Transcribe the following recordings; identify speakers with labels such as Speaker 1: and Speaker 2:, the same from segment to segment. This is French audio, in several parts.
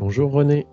Speaker 1: Bonjour René.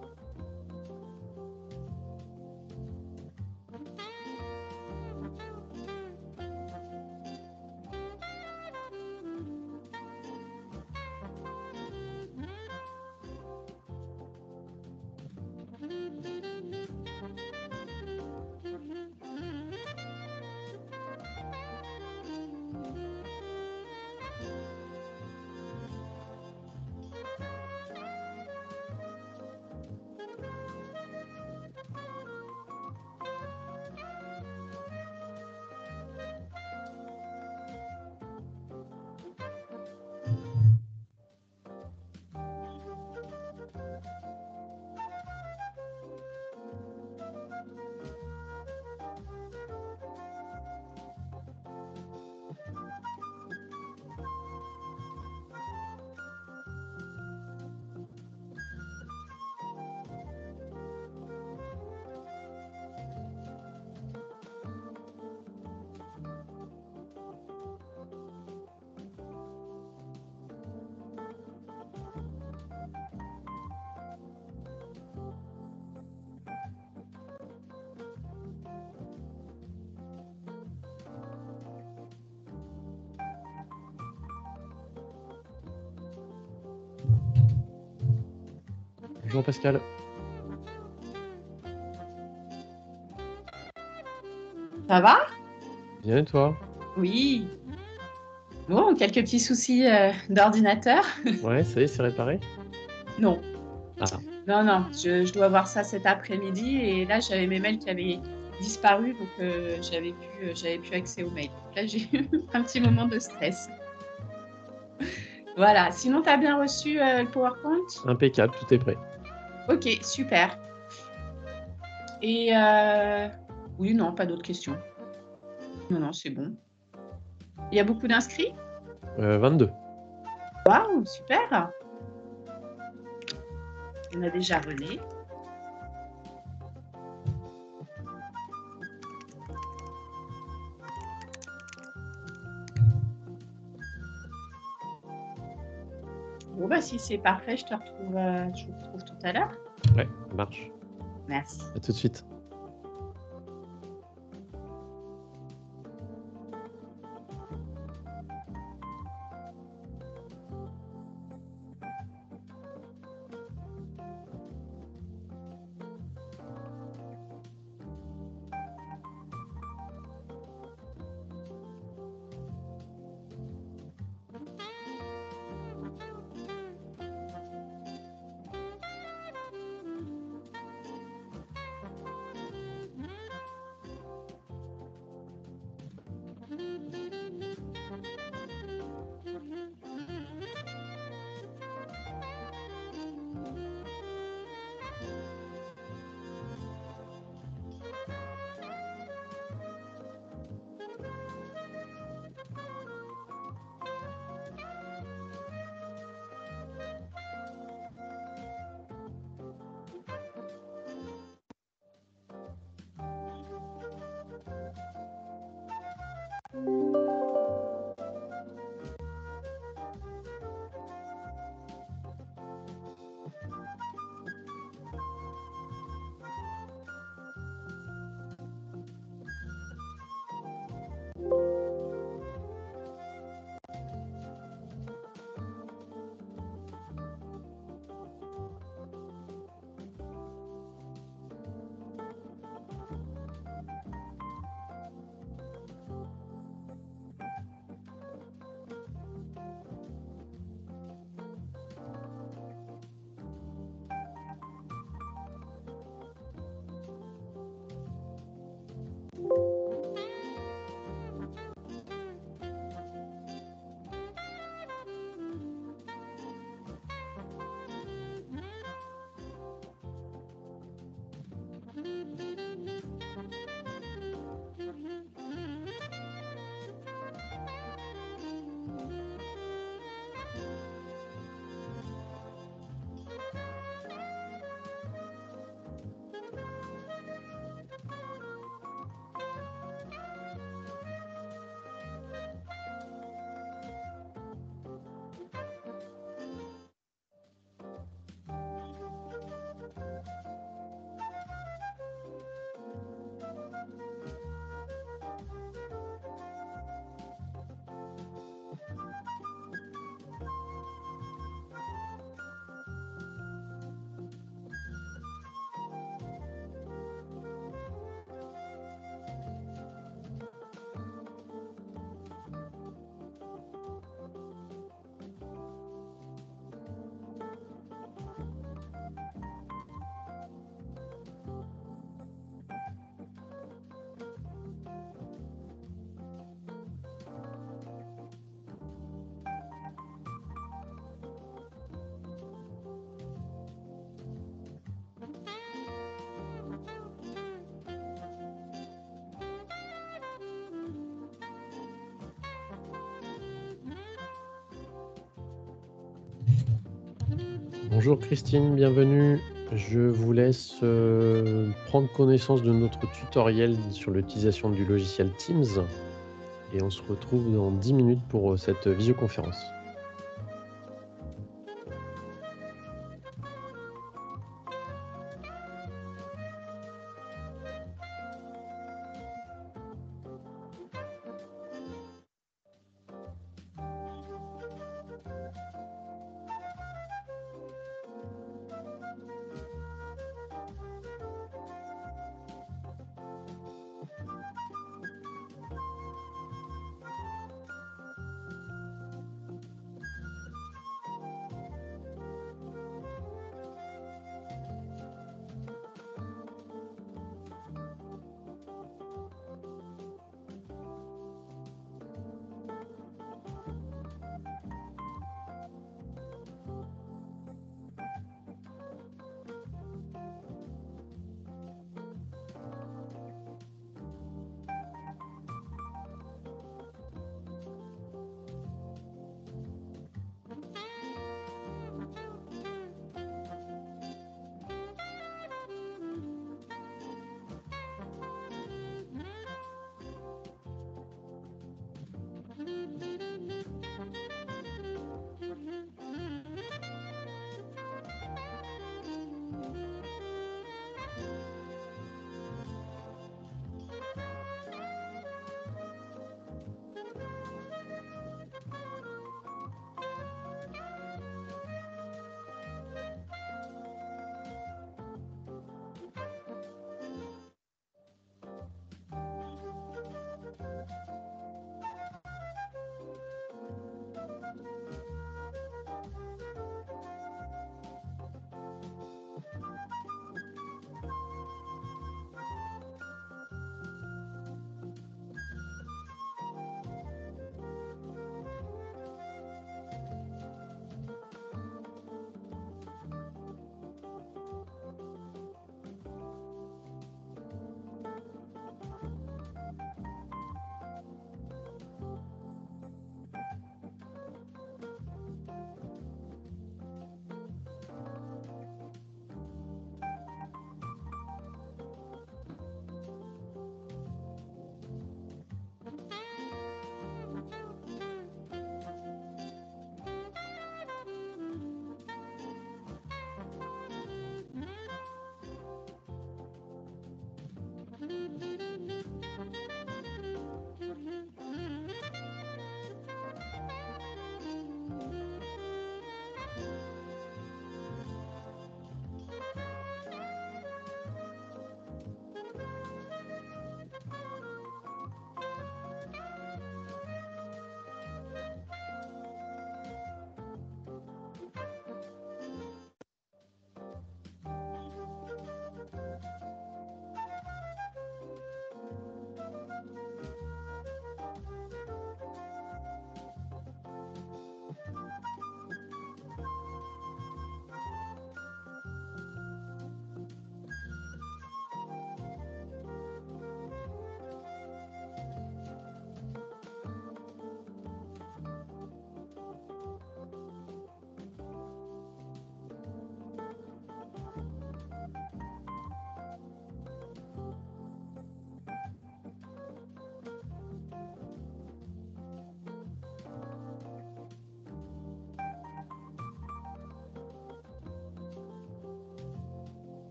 Speaker 1: Bonjour Pascal.
Speaker 2: Ça va?
Speaker 1: Bien et toi?
Speaker 2: Oui. Bon, quelques petits soucis d'ordinateur.
Speaker 1: Ouais, ça y est, c'est réparé?
Speaker 2: Non,
Speaker 1: Ah,
Speaker 2: non, je dois voir ça cet après-midi. Et là, j'avais mes mails qui avaient disparu, donc j'avais plus accès aux mails. Donc là, j'ai eu un petit moment de stress. Voilà. Sinon, tu as bien reçu le PowerPoint?
Speaker 1: impeccable, tout est prêt.
Speaker 2: Ok, super. Et oui, non, pas d'autres questions. Non, non, c'est bon. Il y a beaucoup d'inscrits?
Speaker 1: 22.
Speaker 2: Waouh, super. On a déjà René. Bon, bah, si c'est parfait, je te retrouve tout à l'heure.
Speaker 1: Ouais, ça marche.
Speaker 2: Merci.
Speaker 1: À tout de suite. Bonjour Christine, bienvenue. Je vous laisse prendre connaissance de notre tutoriel sur l'utilisation du logiciel Teams et on se retrouve dans 10 minutes pour cette visioconférence.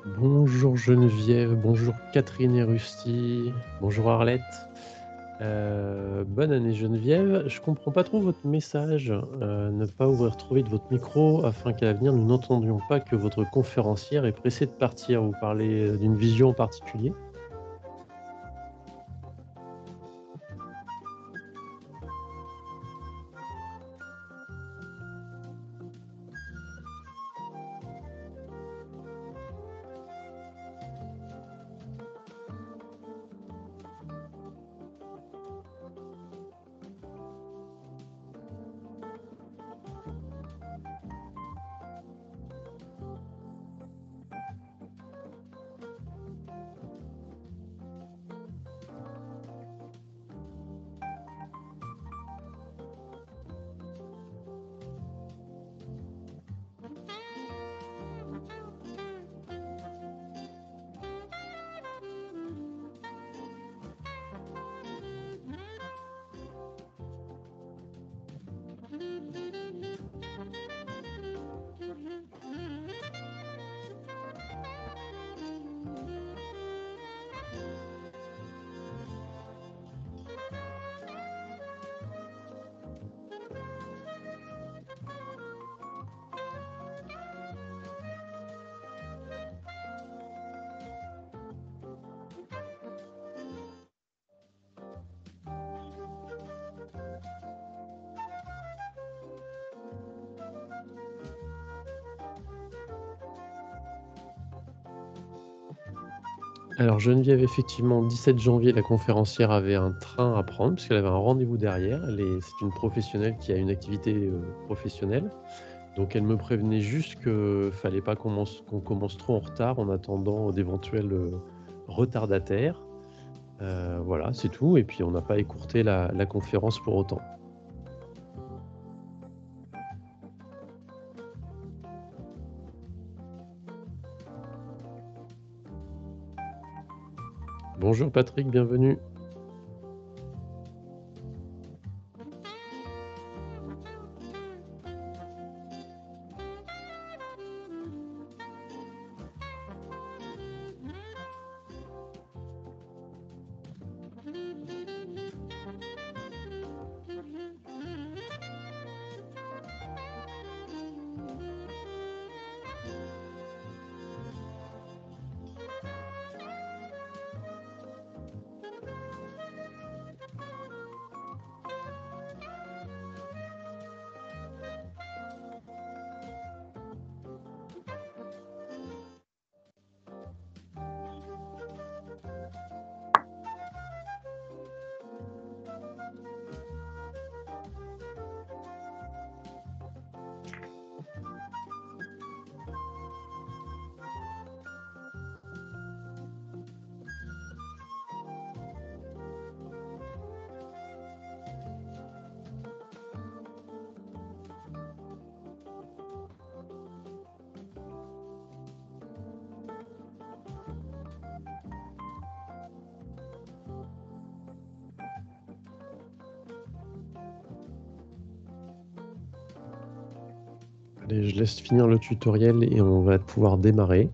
Speaker 1: Bonjour Geneviève, bonjour Catherine et Rusty, bonjour Arlette. Bonne année Geneviève. Je comprends pas trop votre message. Ne pas ouvrir trop vite votre micro afin qu'à l'avenir nous n'entendions pas que votre conférencière est pressée de partir. Vous parlez d'une vision en particulier? Alors Geneviève, effectivement, 17 janvier, la conférencière avait un train à prendre puisqu'elle avait un rendez-vous derrière. C'est une professionnelle qui a une activité professionnelle. Donc elle me prévenait juste que fallait pas qu'on commence trop en retard en attendant d'éventuels retardataires. Voilà, c'est tout. Et puis on n'a pas écourté la conférence pour autant. Bonjour Patrick, bienvenue. Allez, je laisse finir le tutoriel et on va pouvoir démarrer.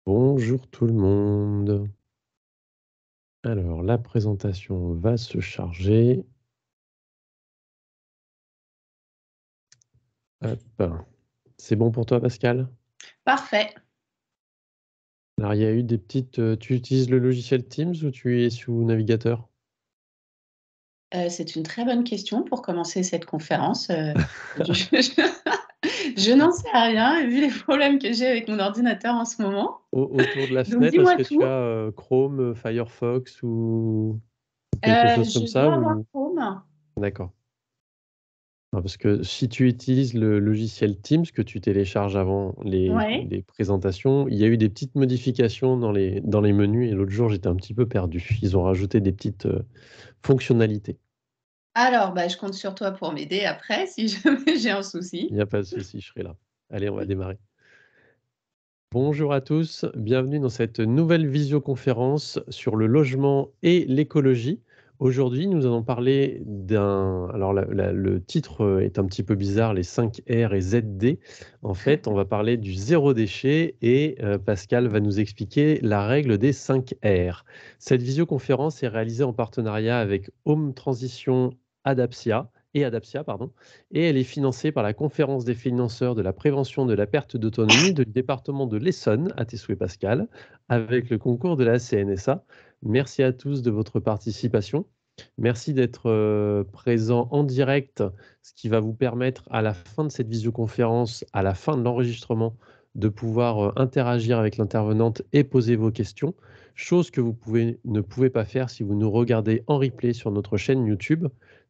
Speaker 1: Bonjour tout le monde. Alors, la présentation va se charger. Hop. C'est bon pour toi, Pascal?
Speaker 2: Parfait.
Speaker 1: Alors, il y a eu des petites... tu utilises le logiciel Teams ou tu es sous navigateur?
Speaker 2: C'est une très bonne question pour commencer cette conférence. Je Je n'en sais rien, vu les problèmes que j'ai avec mon ordinateur en ce moment.
Speaker 1: Autour de la
Speaker 2: Donc
Speaker 1: fenêtre, est-ce
Speaker 2: dis-moi
Speaker 1: que tu
Speaker 2: tout.
Speaker 1: as Chrome, Firefox ou quelque chose comme
Speaker 2: Je
Speaker 1: ça
Speaker 2: dois avoir
Speaker 1: ou...
Speaker 2: Chrome.
Speaker 1: D'accord. Non, parce que si tu utilises le logiciel Teams que tu télécharges avant
Speaker 2: Ouais.
Speaker 1: les présentations, il y a eu des petites modifications dans les menus et l'autre jour, j'étais un petit peu perdu. Ils ont rajouté des petites fonctionnalités.
Speaker 2: Alors, bah, je compte sur toi pour m'aider après si jamais j'ai un
Speaker 1: Il
Speaker 2: souci.
Speaker 1: n'y a pas de souci, je serai là. Allez, on va démarrer. Bonjour à tous, bienvenue dans cette nouvelle visioconférence sur le logement et l'écologie. Aujourd'hui, nous allons parler d'un... Alors, le titre est un petit peu bizarre, les 5 R et ZD. En fait, on va parler du zéro déchet et Pascal va nous expliquer la règle des 5 R. Cette visioconférence est réalisée en partenariat avec Home Transition Adaptia, pardon, et elle est financée par la Conférence des financeurs de la prévention de la perte d'autonomie du département de l'Essonne, à tes souhaits Pascal, avec le concours de la CNSA. Merci à tous de votre participation. Merci d'être présent en direct, ce qui va vous permettre à la fin de cette visioconférence, à la fin de l'enregistrement, de pouvoir interagir avec l'intervenante et poser vos questions, chose que ne pouvez pas faire si vous nous regardez en replay sur notre chaîne YouTube.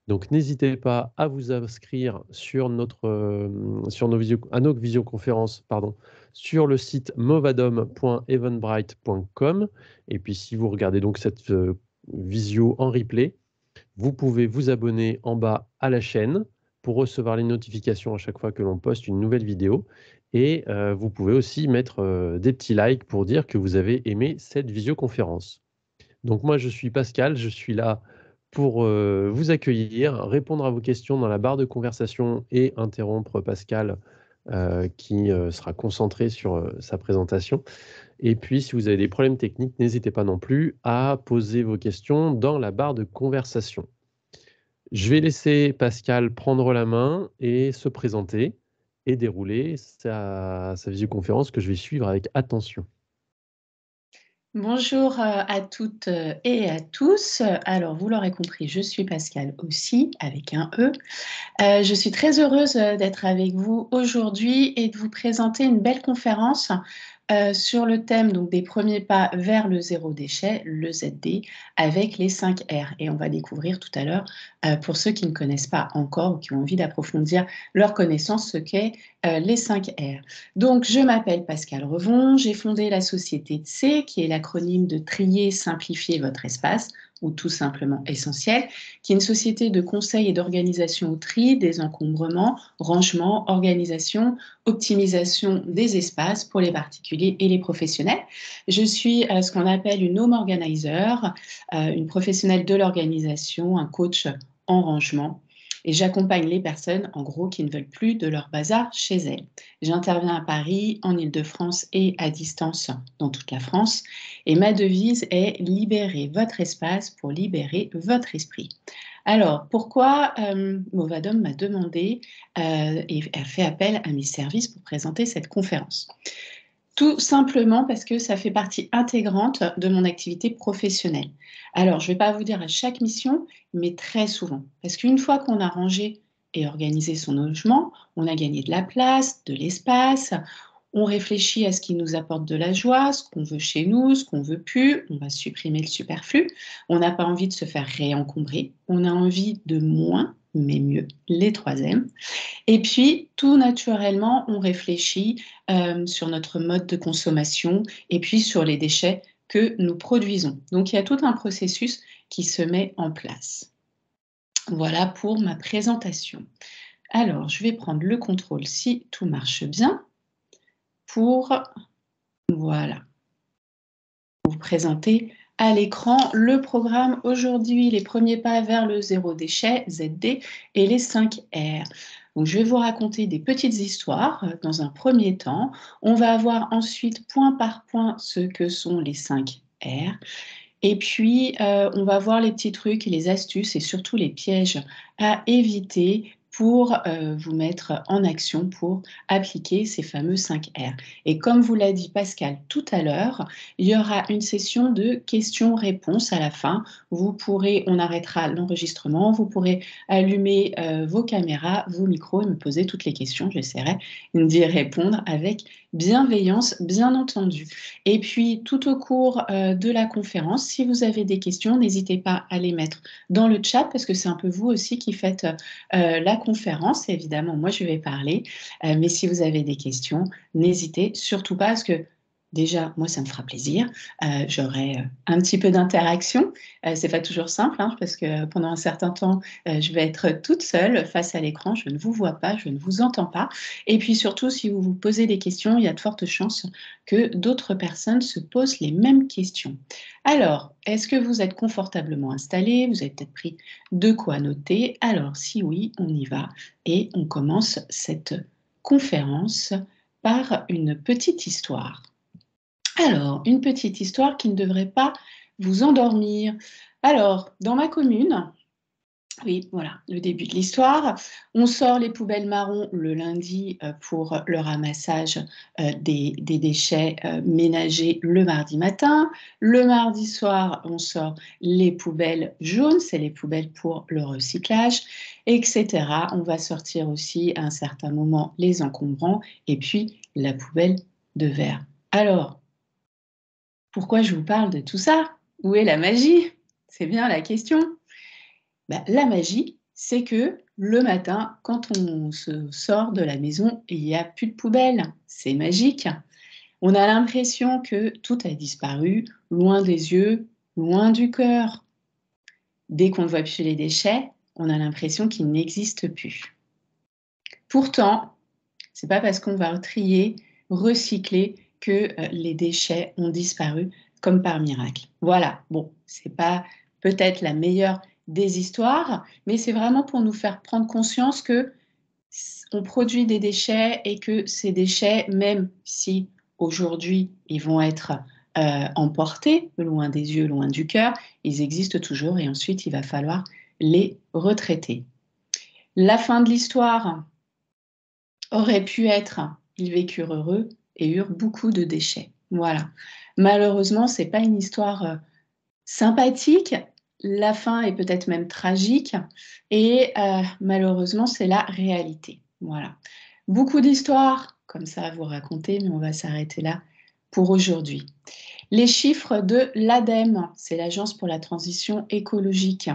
Speaker 1: Donc n'hésitez pas à vous inscrire sur à nos visioconférences sur le site movadom.eventbrite.com. Et puis si vous regardez donc cette visio en replay, vous pouvez vous abonner en bas à la chaîne pour recevoir les notifications à chaque fois que l'on poste une nouvelle vidéo. Et vous pouvez aussi mettre des petits likes pour dire que vous avez aimé cette visioconférence. Donc moi, je suis Pascal, je suis là pour vous accueillir, répondre à vos questions dans la barre de conversation et interrompre Pascal qui sera concentré sur sa présentation. Et puis, si vous avez des problèmes techniques, n'hésitez pas non plus à poser vos questions dans la barre de conversation. Je vais laisser Pascal prendre la main et se présenter et dérouler sa visioconférence que je vais suivre avec attention.
Speaker 2: Bonjour à toutes et à tous. Alors, vous l'aurez compris, je suis Pascal aussi, avec un E. Je suis très heureuse d'être avec vous aujourd'hui et de vous présenter une belle conférence sur le thème donc, des premiers pas vers le zéro déchet, le ZD, avec les 5 R. Et on va découvrir tout à l'heure, pour ceux qui ne connaissent pas encore ou qui ont envie d'approfondir leur connaissance, ce qu'est les 5 R. Donc, je m'appelle Pascal Revon, j'ai fondé la société TSE, qui est l'acronyme de Trier, Simplifier votre espace, ou tout simplement Essentiel, qui est une société de conseil et d'organisation au tri, désencombrement, rangement, organisation, optimisation des espaces pour les particuliers et les professionnels. Je suis ce qu'on appelle une home organizer, une professionnelle de l'organisation, un coach en rangement. Et j'accompagne les personnes, en gros, qui ne veulent plus de leur bazar chez elles. J'interviens à Paris, en Île-de-France et à distance dans toute la France. Et ma devise est libérer votre espace pour libérer votre esprit. Alors, pourquoi Movadom m'a demandé et a fait appel à mes services pour présenter cette conférence? Tout simplement parce que ça fait partie intégrante de mon activité professionnelle. Alors, je ne vais pas vous dire à chaque mission, mais très souvent. Parce qu'une fois qu'on a rangé et organisé son logement, on a gagné de la place, de l'espace, on réfléchit à ce qui nous apporte de la joie, ce qu'on veut chez nous, ce qu'on veut plus, on va supprimer le superflu. On n'a pas envie de se faire réencombrer, on a envie de moins, mais mieux, les 3 M. Et puis, tout naturellement, on réfléchit sur notre mode de consommation et puis sur les déchets que nous produisons. Donc, il y a tout un processus qui se met en place. Voilà pour ma présentation. Alors, je vais prendre le contrôle si tout marche bien pour, voilà, vous présenter à l'écran le programme aujourd'hui, les premiers pas vers le zéro déchet, ZD, et les 5 R. Donc, je vais vous raconter des petites histoires dans un premier temps. On va voir ensuite point par point ce que sont les 5 R. Et puis, on va voir les petits trucs, les astuces et surtout les pièges à éviter pour vous mettre en action pour appliquer ces fameux 5 R. Et comme vous l'a dit Pascal tout à l'heure, il y aura une session de questions-réponses à la fin. On arrêtera l'enregistrement, vous pourrez allumer vos caméras, vos micros et me poser toutes les questions. J'essaierai d'y répondre avec bienveillance, bien entendu. Et puis, tout au cours de la conférence, si vous avez des questions, n'hésitez pas à les mettre dans le chat parce que c'est un peu vous aussi qui faites la conférence. Évidemment, moi, je vais parler, mais si vous avez des questions, n'hésitez surtout pas parce que déjà, moi, ça me fera plaisir. J'aurai un petit peu d'interaction. C'est pas toujours simple hein, parce que pendant un certain temps, je vais être toute seule face à l'écran. Je ne vous vois pas, je ne vous entends pas. Et puis surtout, si vous vous posez des questions, il y a de fortes chances que d'autres personnes se posent les mêmes questions. Alors, est-ce que vous êtes confortablement installé? Vous avez peut-être pris de quoi noter. Alors, si oui, on y va et on commence cette conférence par une petite histoire. Alors, une petite histoire qui ne devrait pas vous endormir. Alors, dans ma commune, oui, voilà, le début de l'histoire. On sort les poubelles marron le lundi pour le ramassage des déchets ménagers le mardi matin. Le mardi soir, on sort les poubelles jaunes, c'est les poubelles pour le recyclage, etc. On va sortir aussi à un certain moment les encombrants et puis la poubelle de verre. Alors, pourquoi je vous parle de tout ça? Où est la magie? C'est bien la question. La magie, c'est que le matin, quand on se sort de la maison, il n'y a plus de poubelle. C'est magique. On a l'impression que tout a disparu, loin des yeux, loin du cœur. Dès qu'on ne voit plus les déchets, on a l'impression qu'ils n'existent plus. Pourtant, c'est pas parce qu'on va trier, recycler que les déchets ont disparu comme par miracle. Voilà, bon, c'est pas peut-être la meilleure des histoires, mais c'est vraiment pour nous faire prendre conscience que on produit des déchets et que ces déchets, même si aujourd'hui ils vont être emportés, loin des yeux, loin du cœur, ils existent toujours et ensuite il va falloir les retraiter. La fin de l'histoire aurait pu être ils vécurent heureux et eurent beaucoup de déchets. Voilà. Malheureusement, c'est pas une histoire sympathique. La fin est peut-être même tragique et malheureusement, c'est la réalité. Voilà. Beaucoup d'histoires comme ça à vous raconter, mais on va s'arrêter là pour aujourd'hui. Les chiffres de l'ADEME, c'est l'Agence pour la transition écologique.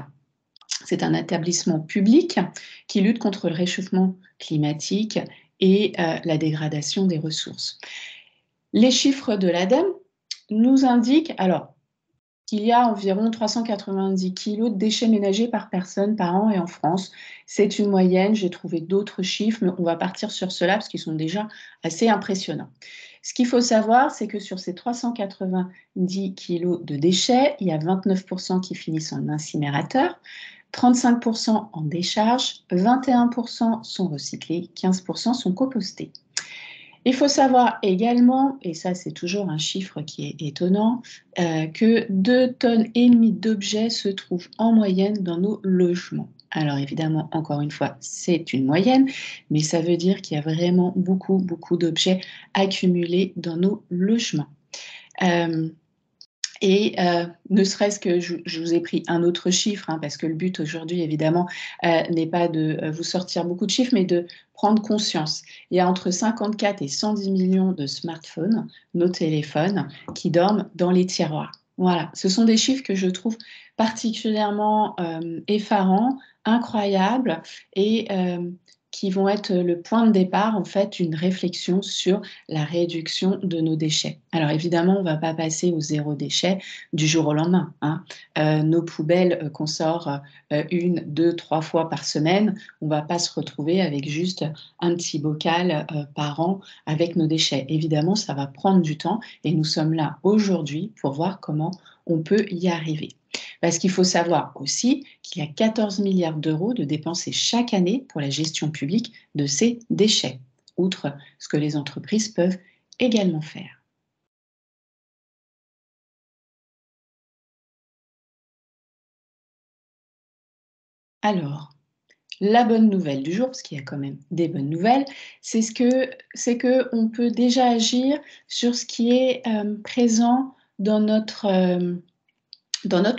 Speaker 2: C'est un établissement public qui lutte contre le réchauffement climatique et la dégradation des ressources. Les chiffres de l'ADEME nous indiquent alors qu'il y a environ 390 kg de déchets ménagers par personne par an et en France. C'est une moyenne, j'ai trouvé d'autres chiffres, mais on va partir sur cela parce qu'ils sont déjà assez impressionnants. Ce qu'il faut savoir, c'est que sur ces 390 kg de déchets, il y a 29% qui finissent en incinérateur, 35% en décharge, 21% sont recyclés, 15% sont compostés. Il faut savoir également, et ça c'est toujours un chiffre qui est étonnant, que 2,5 tonnes d'objets se trouvent en moyenne dans nos logements. Alors évidemment, encore une fois, c'est une moyenne, mais ça veut dire qu'il y a vraiment beaucoup, beaucoup d'objets accumulés dans nos logements. Ne serait-ce que je vous ai pris un autre chiffre, parce que le but aujourd'hui, évidemment, n'est pas de vous sortir beaucoup de chiffres, mais de prendre conscience. Il y a entre 54 et 110 millions de smartphones, nos téléphones, qui dorment dans les tiroirs. Voilà, ce sont des chiffres que je trouve particulièrement effarants, incroyables et qui vont être le point de départ, en fait, d'une réflexion sur la réduction de nos déchets. Alors évidemment, on ne va pas passer au zéro déchet du jour au lendemain. Nos poubelles qu'on sort 1, 2, 3 fois par semaine, on ne va pas se retrouver avec juste un petit bocal par an avec nos déchets. Évidemment, ça va prendre du temps et nous sommes là aujourd'hui pour voir comment on peut y arriver. Parce qu'il faut savoir aussi qu'il y a 14 milliards d'euros de dépensés chaque année pour la gestion publique de ces déchets, outre ce que les entreprises peuvent également faire. Alors, La bonne nouvelle du jour, parce qu'il y a quand même des bonnes nouvelles, c'est que on peut déjà agir sur ce qui est présent dans notre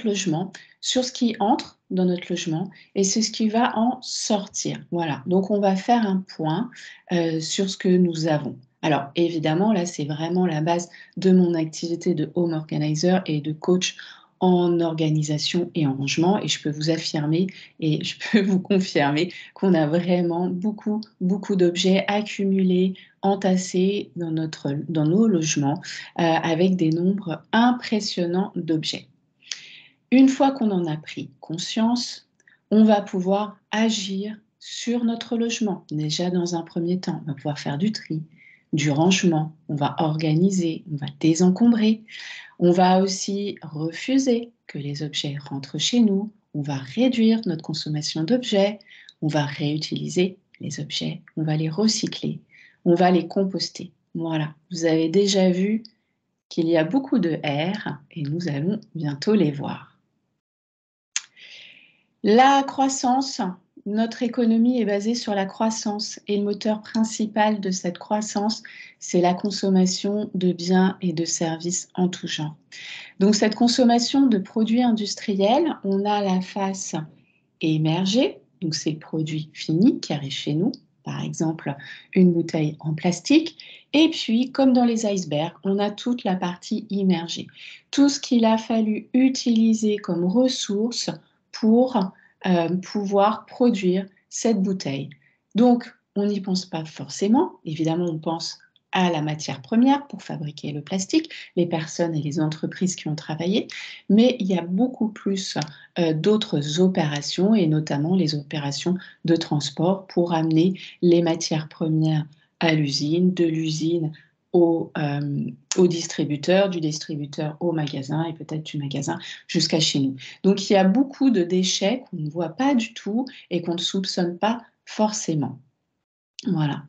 Speaker 2: logement, sur ce qui entre dans notre logement et c'est ce qui va en sortir. Voilà, donc on va faire un point sur ce que nous avons. Alors évidemment, là, c'est vraiment la base de mon activité de home organizer et de coach en organisation et en rangement. Et je peux vous affirmer et je peux vous confirmer qu'on a vraiment beaucoup, beaucoup d'objets accumulés, entassés dans nos logements avec des nombres impressionnants d'objets. Une fois qu'on en a pris conscience, on va pouvoir agir sur notre logement. Déjà, dans un premier temps, on va pouvoir faire du tri, du rangement, on va organiser, on va désencombrer. On va aussi refuser que les objets rentrent chez nous. On va réduire notre consommation d'objets. On va réutiliser les objets. On va les recycler. On va les composter. Voilà, vous avez déjà vu qu'il y a beaucoup de R et nous allons bientôt les voir. La croissance, notre économie est basée sur la croissance et le moteur principal de cette croissance, c'est la consommation de biens et de services en tout genre. Donc cette consommation de produits industriels, on a la face émergée, donc c'est le produit fini qui arrive chez nous, par exemple une bouteille en plastique, et puis comme dans les icebergs, on a toute la partie immergée, tout ce qu'il a fallu utiliser comme ressource pour pouvoir produire cette bouteille. Donc, on n'y pense pas forcément. Évidemment, on pense à la matière première pour fabriquer le plastique, les personnes et les entreprises qui ont travaillé, mais il y a beaucoup plus d'autres opérations, et notamment les opérations de transport pour amener les matières premières à l'usine, de l'usine au distributeur, du distributeur au magasin et peut-être du magasin jusqu'à chez nous. Donc il y a beaucoup de déchets qu'on ne voit pas du tout et qu'on ne soupçonne pas forcément. Voilà.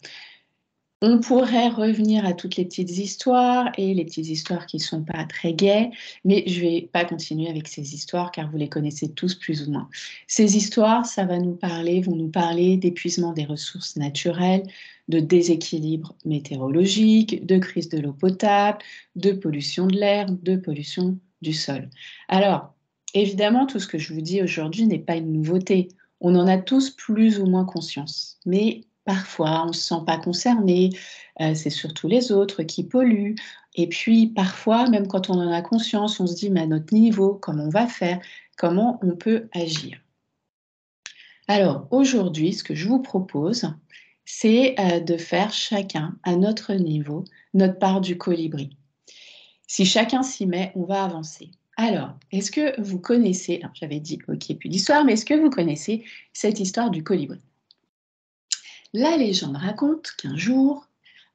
Speaker 2: On pourrait revenir à toutes les petites histoires et les petites histoires qui ne sont pas très gaies, mais je ne vais pas continuer avec ces histoires car vous les connaissez tous plus ou moins. Ces histoires, vont nous parler d'épuisement des ressources naturelles, de déséquilibre météorologique, de crise de l'eau potable, de pollution de l'air, de pollution du sol. Alors, évidemment, tout ce que je vous dis aujourd'hui n'est pas une nouveauté. On en a tous plus ou moins conscience, mais parfois, on ne se sent pas concerné, c'est surtout les autres qui polluent. Et puis, parfois, même quand on en a conscience, on se dit, mais à notre niveau, comment on va faire? Comment on peut agir? Alors, aujourd'hui, ce que je vous propose, c'est de faire chacun, à notre niveau, notre part du colibri. Si chacun s'y met, on va avancer. Alors, est-ce que vous connaissez, alors j'avais dit, ok, plus d'histoire, mais est-ce que vous connaissez cette histoire du colibri? La légende raconte qu'un jour,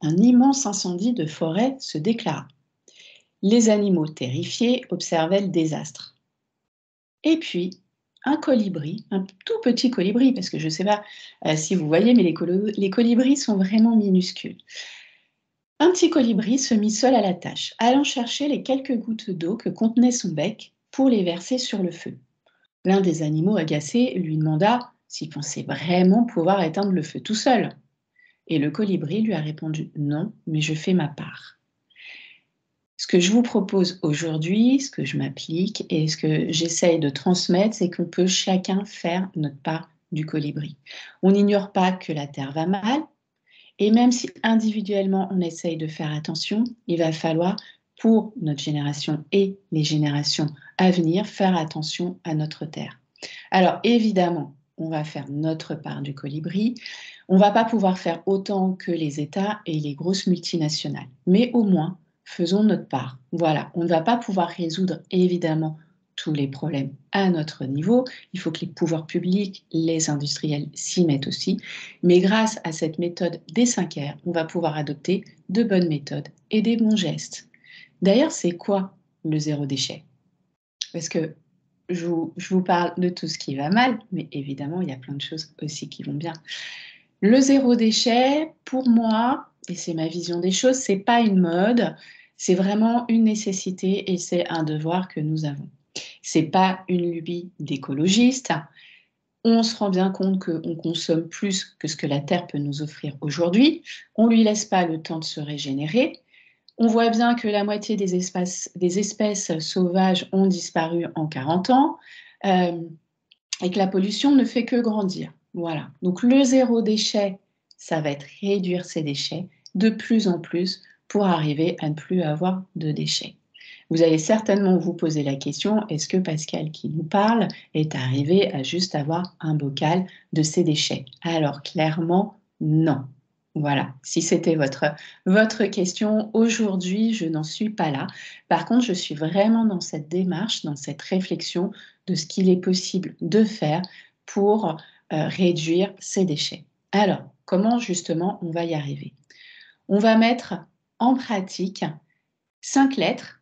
Speaker 2: un immense incendie de forêt se déclara. Les animaux terrifiés observaient le désastre. Et puis, un colibri, un tout petit colibri, parce que je ne sais pas si vous voyez, mais les colibris sont vraiment minuscules. Un petit colibri se mit seul à la tâche, allant chercher les quelques gouttes d'eau que contenait son bec pour les verser sur le feu. L'un des animaux agacés lui demanda s'il pensait vraiment pouvoir éteindre le feu tout seul. Et le colibri lui a répondu: non, mais je fais ma part. Ce que je vous propose aujourd'hui, ce que je m'applique et ce que j'essaye de transmettre, c'est qu'on peut chacun faire notre part du colibri. On n'ignore pas que la Terre va mal, et même si individuellement on essaye de faire attention, il va falloir, pour notre génération et les générations à venir, faire attention à notre Terre. Alors évidemment, on va faire notre part du colibri. On ne va pas pouvoir faire autant que les États et les grosses multinationales, mais au moins, faisons notre part. Voilà, on ne va pas pouvoir résoudre évidemment tous les problèmes à notre niveau. Il faut que les pouvoirs publics, les industriels s'y mettent aussi. Mais grâce à cette méthode des 5 R, on va pouvoir adopter de bonnes méthodes et des bons gestes. D'ailleurs, c'est quoi le zéro déchet? Parce que je vous parle de tout ce qui va mal, mais évidemment, il y a plein de choses aussi qui vont bien. Le zéro déchet, pour moi, et c'est ma vision des choses, c'est pas une mode, c'est vraiment une nécessité et c'est un devoir que nous avons. C'est pas une lubie d'écologiste. On se rend bien compte qu'on consomme plus que ce que la Terre peut nous offrir aujourd'hui. On ne lui laisse pas le temps de se régénérer. On voit bien que la moitié des espèces sauvages ont disparu en 40 ans et que la pollution ne fait que grandir. Voilà. Donc le zéro déchet, ça va être réduire ses déchets de plus en plus pour arriver à ne plus avoir de déchets. Vous allez certainement vous poser la question, est-ce que Pascal qui nous parle est arrivé à juste avoir un bocal de ses déchets? Alors clairement, non. Voilà, si c'était votre question, aujourd'hui, je n'en suis pas là. Par contre, je suis vraiment dans cette démarche, dans cette réflexion de ce qu'il est possible de faire pour réduire ces déchets. Alors, comment justement on va y arriver? On va mettre en pratique 5 lettres,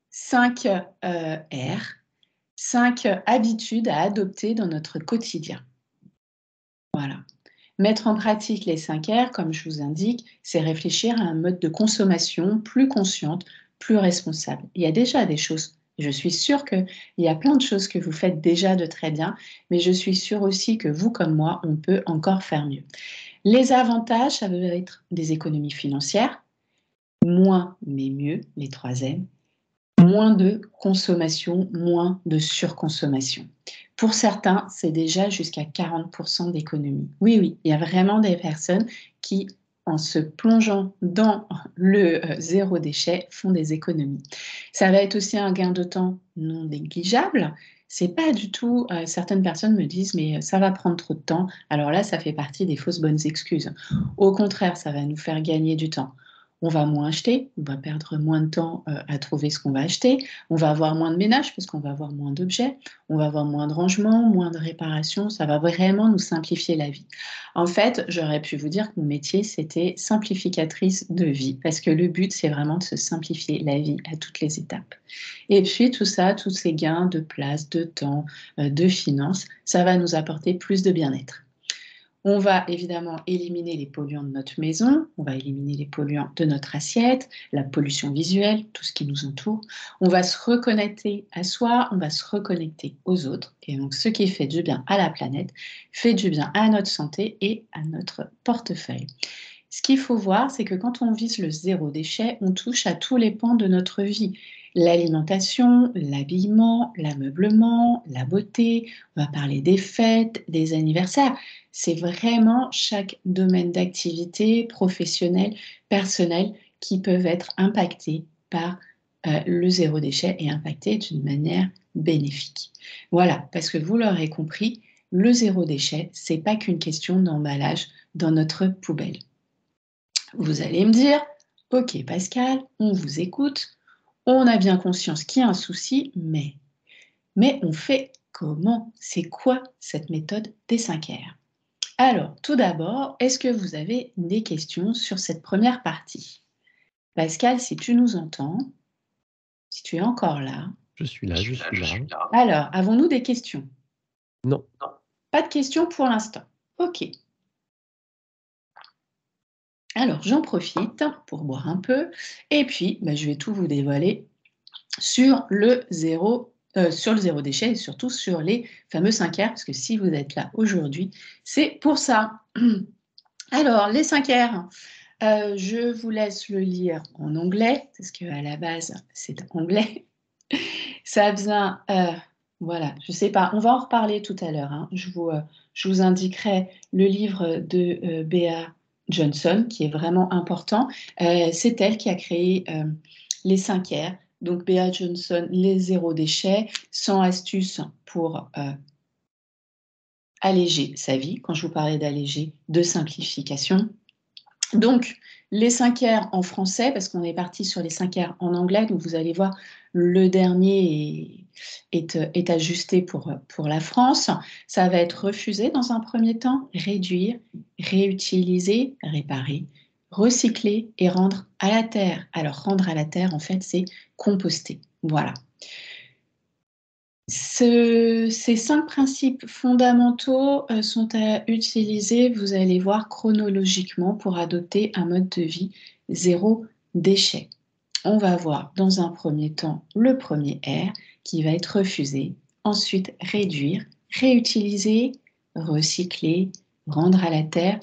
Speaker 2: 5 R, 5 habitudes à adopter dans notre quotidien. Voilà. Mettre en pratique les 5 R, comme je vous indique, c'est réfléchir à un mode de consommation plus consciente, plus responsable. Il y a déjà des choses, je suis sûre qu'il y a plein de choses que vous faites déjà de très bien, mais je suis sûre aussi que vous comme moi, on peut encore faire mieux. Les avantages, ça va être des économies financières, moins mais mieux, les 3 M, moins de consommation, moins de surconsommation. Pour certains, c'est déjà jusqu'à 40% d'économie. Oui, oui, il y a vraiment des personnes qui, en se plongeant dans le zéro déchet, font des économies. Ça va être aussi un gain de temps non négligeable. C'est pas du tout, certaines personnes me disent, mais ça va prendre trop de temps. Alors là, ça fait partie des fausses bonnes excuses. Au contraire, ça va nous faire gagner du temps. On va moins acheter, on va perdre moins de temps à trouver ce qu'on va acheter, on va avoir moins de ménage parce qu'on va avoir moins d'objets, on va avoir moins de rangement, moins de réparation, ça va vraiment nous simplifier la vie. En fait, j'aurais pu vous dire que mon métier, c'était simplificatrice de vie, parce que le but, c'est vraiment de se simplifier la vie à toutes les étapes. Et puis tout ça, tous ces gains de place, de temps, de finances, ça va nous apporter plus de bien-être. On va évidemment éliminer les polluants de notre maison, on va éliminer les polluants de notre assiette, la pollution visuelle, tout ce qui nous entoure. On va se reconnecter à soi, on va se reconnecter aux autres. Et donc ce qui fait du bien à la planète fait du bien à notre santé et à notre portefeuille. Ce qu'il faut voir, c'est que quand on vise le zéro déchet, on touche à tous les pans de notre vie. L'alimentation, l'habillement, l'ameublement, la beauté, on va parler des fêtes, des anniversaires. C'est vraiment chaque domaine d'activité professionnelle, personnelle, qui peuvent être impactés par le zéro déchet et impactés d'une manière bénéfique. Voilà, parce que vous l'aurez compris, le zéro déchet, c'est pas qu'une question d'emballage dans notre poubelle. Vous allez me dire, ok Pascal, on vous écoute, on a bien conscience qu'il y a un souci, mais on fait comment? C'est quoi cette méthode des 5 R? Alors, tout d'abord, est-ce que vous avez des questions sur cette première partie? Pascal, si tu nous entends, si tu es encore là.
Speaker 1: Je suis là, je suis là.
Speaker 2: Alors, avons-nous des questions?
Speaker 1: Non.
Speaker 2: Pas de questions pour l'instant. Ok. Alors, j'en profite pour boire un peu et puis je vais tout vous dévoiler sur le zéro déchet et surtout sur les fameux 5 R, parce que si vous êtes là aujourd'hui, c'est pour ça. Alors, les 5 R, je vous laisse le lire en anglais, parce qu'à la base, c'est anglais. Ça vient, voilà, je ne sais pas, on va en reparler tout à l'heure. Hein. Je vous indiquerai le livre de Bea Johnson, qui est vraiment important. C'est elle qui a créé les 5 R. Donc, Bea Johnson, les 0 déchets, 100 astuces pour alléger sa vie. Quand je vous parlais d'alléger, de simplification. Donc, les 5 R en français, parce qu'on est parti sur les 5 R en anglais, donc vous allez voir, le dernier est ajusté pour la France. Ça va être refuser dans un premier temps, réduire, réutiliser, réparer, recycler et rendre à la terre. Alors, rendre à la terre, en fait, c'est composter. Voilà. Ces 5 principes fondamentaux sont à utiliser, vous allez voir, chronologiquement pour adopter un mode de vie zéro déchet. On va voir dans un premier temps le premier R qui va être refusé, ensuite réduire, réutiliser, recycler, rendre à la terre,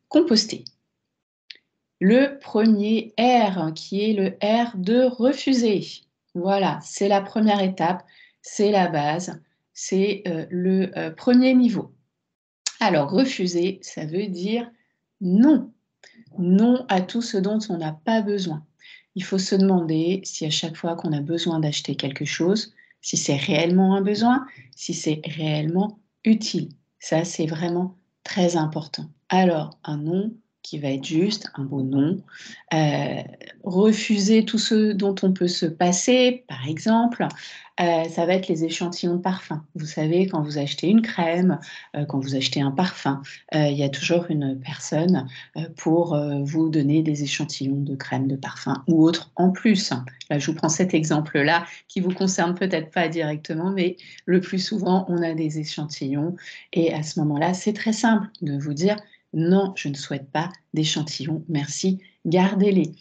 Speaker 2: composter. Le premier R, qui est le R de refuser. Voilà, c'est la première étape, c'est la base, c'est le premier niveau. Alors, refuser, ça veut dire non. Non à tout ce dont on n'a pas besoin. Il faut se demander si à chaque fois qu'on a besoin d'acheter quelque chose, si c'est réellement un besoin, si c'est réellement utile. Ça, c'est vraiment très important. Alors, un non qui va être juste, un beau non. Refuser tout ce dont on peut se passer, par exemple, ça va être les échantillons de parfum. Vous savez, quand vous achetez une crème, quand vous achetez un parfum, il y a toujours une personne pour vous donner des échantillons de crème, de parfum ou autre en plus. Là, je vous prends cet exemple-là qui vous concerne peut-être pas directement, mais le plus souvent, on a des échantillons et à ce moment-là, c'est très simple de vous dire non, je ne souhaite pas d'échantillons, merci, gardez-les.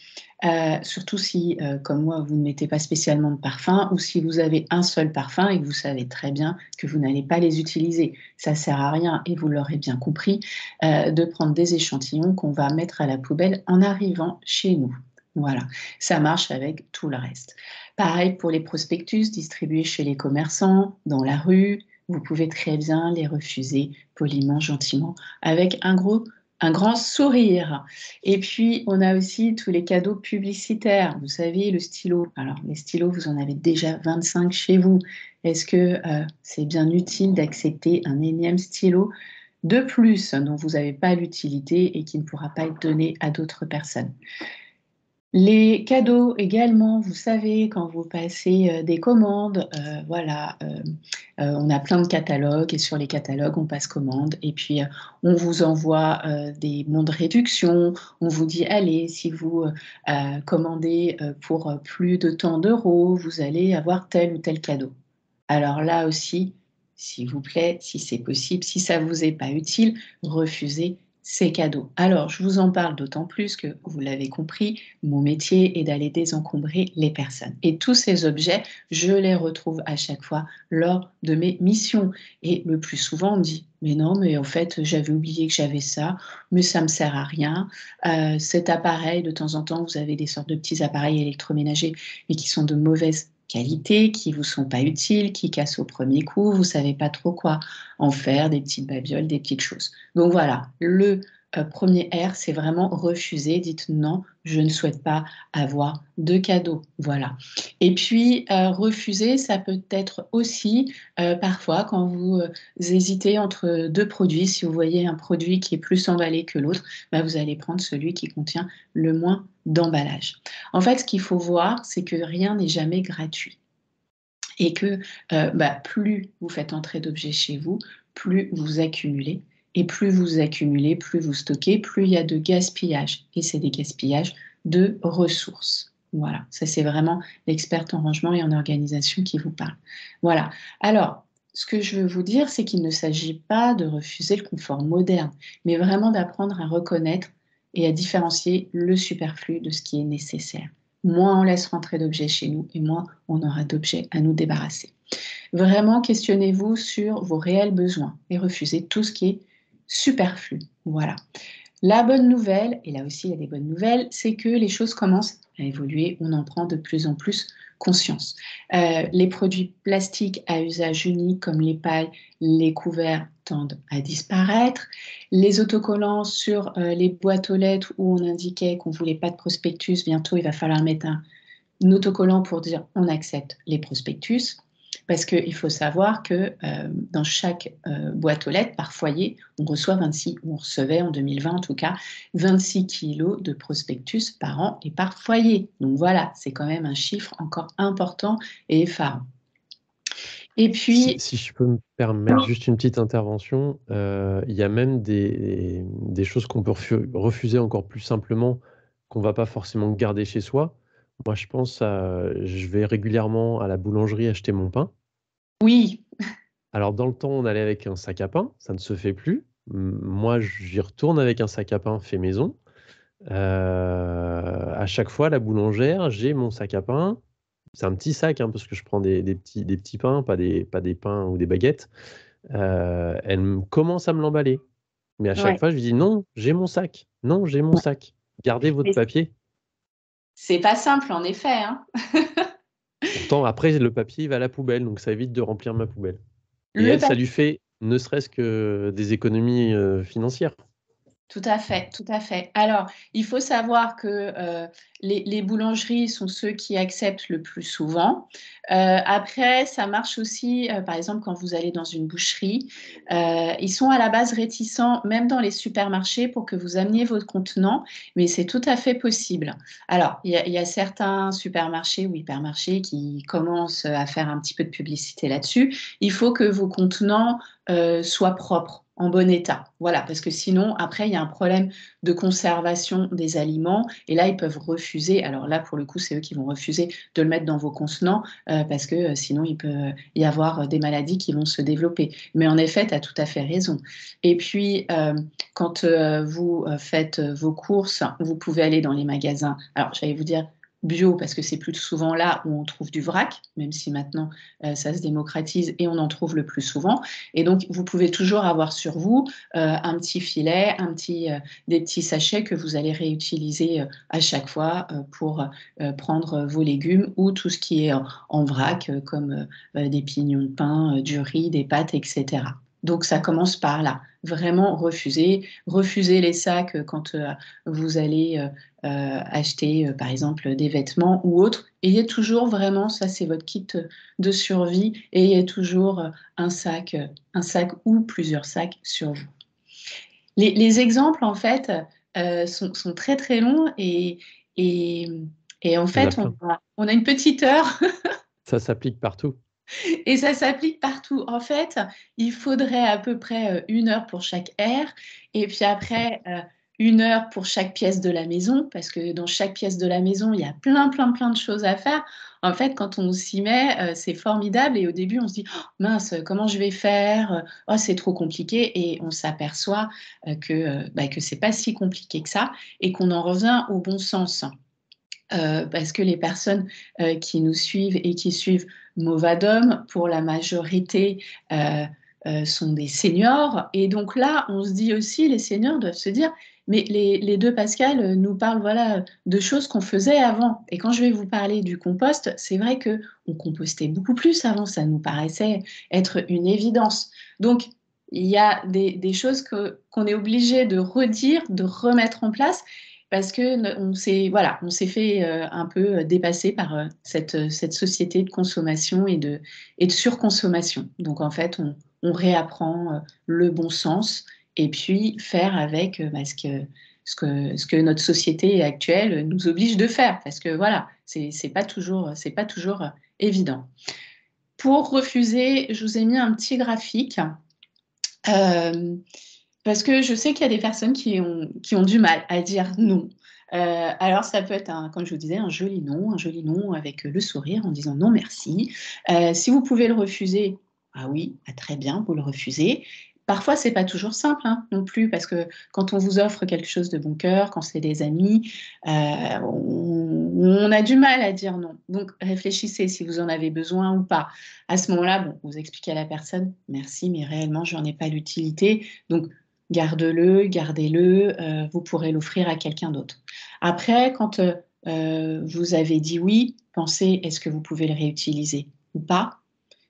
Speaker 2: Surtout si, comme moi, vous ne mettez pas spécialement de parfum ou si vous avez un seul parfum et que vous savez très bien que vous n'allez pas les utiliser. Ça ne sert à rien et vous l'aurez bien compris de prendre des échantillons qu'on va mettre à la poubelle en arrivant chez nous. Voilà, ça marche avec tout le reste. Pareil pour les prospectus distribués chez les commerçants, dans la rue, vous pouvez très bien les refuser poliment, gentiment, avec un grand sourire. Et puis, on a aussi tous les cadeaux publicitaires. Vous savez, le stylo. Alors, les stylos, vous en avez déjà 25 chez vous. Est-ce que c'est bien utile d'accepter un énième stylo de plus dont vous n'avez pas l'utilité et qui ne pourra pas être donné à d'autres personnes? Les cadeaux également, vous savez, quand vous passez des commandes, voilà, on a plein de catalogues et sur les catalogues, on passe commande et puis on vous envoie des bons de réduction. On vous dit, allez, si vous commandez pour plus de tant d'euros, vous allez avoir tel ou tel cadeau. Alors là aussi, s'il vous plaît, si c'est possible, si ça ne vous est pas utile, refusez ces cadeaux. Alors, je vous en parle d'autant plus que, vous l'avez compris, mon métier est d'aller désencombrer les personnes. Et tous ces objets, je les retrouve à chaque fois lors de mes missions. Et le plus souvent, on me dit, mais non, mais en fait, j'avais oublié que j'avais ça, mais ça ne me sert à rien. Cet appareil, de temps en temps, vous avez des sortes de petits appareils électroménagers, mais qui sont de mauvaise qualité, qui vous sont pas utiles, qui cassent au premier coup, vous savez pas trop quoi en faire, des petites babioles, des petites choses. Donc voilà, le premier R, c'est vraiment refuser, dites non, je ne souhaite pas avoir de cadeau. Voilà. Et puis, refuser, ça peut être aussi parfois quand vous hésitez entre deux produits, si vous voyez un produit qui est plus emballé que l'autre, bah, vous allez prendre celui qui contient le moins d'emballage. En fait, ce qu'il faut voir, c'est que rien n'est jamais gratuit et que plus vous faites entrer d'objets chez vous, plus vous accumulez. Et plus vous accumulez, plus vous stockez, plus il y a de gaspillage. Et c'est des gaspillages de ressources. Voilà, ça c'est vraiment l'experte en rangement et en organisation qui vous parle. Voilà. Alors, ce que je veux vous dire, c'est qu'il ne s'agit pas de refuser le confort moderne, mais vraiment d'apprendre à reconnaître et à différencier le superflu de ce qui est nécessaire. Moins on laisse rentrer d'objets chez nous et moins on aura d'objets à nous débarrasser. Vraiment, questionnez-vous sur vos réels besoins et refusez tout ce qui est superflu. Voilà. La bonne nouvelle, et là aussi il y a des bonnes nouvelles, c'est que les choses commencent à évoluer, on en prend de plus en plus conscience. Les produits plastiques à usage unique comme les pailles, les couverts tendent à disparaître. Les autocollants sur les boîtes aux lettres où on indiquait qu'on ne voulait pas de prospectus, bientôt il va falloir mettre un autocollant pour dire on accepte les prospectus. Parce qu'il faut savoir que dans chaque boîte aux lettres, par foyer, on reçoit 26, on recevait en 2020 en tout cas, 26 kilos de prospectus par an et par foyer. Donc voilà, c'est quand même un chiffre encore important et effarant. Et puis,
Speaker 1: Si je peux me permettre juste une petite intervention, il y a même des choses qu'on peut refuser encore plus simplement, qu'on va pas forcément garder chez soi. Moi, je vais régulièrement à la boulangerie acheter mon pain.
Speaker 2: oui,
Speaker 1: Alors dans le temps, on allait avec un sac à pain, ça ne se fait plus. Moi, j'y retourne avec un sac à pain fait maison. À chaque fois, à la boulangère, j'ai mon sac à pain. C'est un petit sac, hein, parce que je prends des petits pains, pas des pains ou des baguettes. commence à me l'emballer. Mais à chaque
Speaker 2: Ouais.
Speaker 1: fois, je lui dis: «Non, j'ai mon sac. Non, j'ai mon
Speaker 2: Ouais.
Speaker 1: sac. Gardez votre
Speaker 2: Mais
Speaker 1: papier».
Speaker 2: c'est pas simple, en effet, hein.
Speaker 1: Pourtant, après, le papier, il va à la poubelle, donc ça évite de remplir ma poubelle. Et
Speaker 2: Le
Speaker 1: elle, ça
Speaker 2: papier.
Speaker 1: lui fait ne serait-ce que des économies, financières.
Speaker 2: Tout à fait, tout à fait. Alors, il faut savoir que, les boulangeries sont ceux qui acceptent le plus souvent. Après, ça marche aussi, par exemple, quand vous allez dans une boucherie, ils sont à la base réticents, même dans les supermarchés, pour que vous ameniez votre contenant, mais c'est tout à fait possible. Alors, il y a certains supermarchés ou hypermarchés qui commencent à faire un petit peu de publicité là-dessus. Il faut que vos contenants, soient propres, en bon état. Voilà, parce que sinon, après, il y a un problème de conservation des aliments et là, ils peuvent refuser. Alors là, pour le coup, c'est eux qui vont refuser de le mettre dans vos contenants parce que sinon, il peut y avoir des maladies qui vont se développer. Mais en effet, tu as tout à fait raison. Et puis, quand vous faites vos courses, vous pouvez aller dans les magasins. Alors, j'allais vous dire bio parce que c'est plus souvent là où on trouve du vrac, même si maintenant ça se démocratise et on en trouve le plus souvent. Et donc, vous pouvez toujours avoir sur vous un petit filet, des petits sachets que vous allez réutiliser à chaque fois pour prendre vos légumes ou tout ce qui est en vrac, comme des pignons de pain, du riz, des pâtes, etc. Donc, ça commence par là. Vraiment refuser les sacs quand vous allez acheter, par exemple, des vêtements ou autre. Ayez toujours vraiment, ça c'est votre kit de survie, ayez toujours un sac ou plusieurs sacs sur vous. Les exemples, en fait, sont très, très longs et en
Speaker 1: Il y en a
Speaker 2: fait,
Speaker 1: plein.
Speaker 2: on a une petite heure
Speaker 1: Ça s'applique partout.
Speaker 2: et ça s'applique partout. En fait, il faudrait à peu près, 1 heure pour chaque aire et puis
Speaker 1: C'est ça.
Speaker 2: après, 1 heure pour chaque pièce de la maison parce que dans chaque pièce de la maison, il y a plein, plein, plein de choses à faire. En fait, quand on s'y met, c'est formidable et au début, on se dit: «Oh mince, comment je vais faire? Oh, c'est trop compliqué» et on s'aperçoit, que c'est pas si compliqué que ça et qu'on en revient au bon sens. Parce que les personnes, qui nous suivent et qui suivent Movadom, pour la majorité, sont des seniors et donc là, on se dit aussi les seniors doivent se dire: «Mais les 2 Pascal, nous parlent, voilà, de choses qu'on faisait avant» et quand je vais vous parler du compost, c'est vrai qu'on compostait beaucoup plus avant, ça nous paraissait être une évidence. Donc il y a des choses qu'on est obligé de redire, de remettre en place parce que on s'est fait un peu dépasser par cette société de consommation et de surconsommation. Donc en fait, on réapprend le bon sens et puis faire avec ce que notre société actuelle nous oblige de faire. Parce que voilà, c'est pas toujours évident. Pour refuser, je vous ai mis un petit graphique. euh, Parce que je sais qu'il y a des personnes qui ont du mal à dire non. Alors ça peut être comme je vous disais, un joli non avec le sourire en disant non merci. Si vous pouvez le refuser, ah oui, ah très bien, vous le refusez. Parfois, c'est pas toujours simple hein, non plus, parce que quand on vous offre quelque chose de bon cœur, quand c'est des amis, on a du mal à dire non. Donc réfléchissez si vous en avez besoin ou pas. À ce moment-là, bon, vous expliquez à la personne, merci, mais réellement, je n'en ai pas l'utilité. Donc garde-le, gardez-le, vous pourrez l'offrir à quelqu'un d'autre. Après, quand vous avez dit oui, pensez est-ce que vous pouvez le réutiliser ou pas.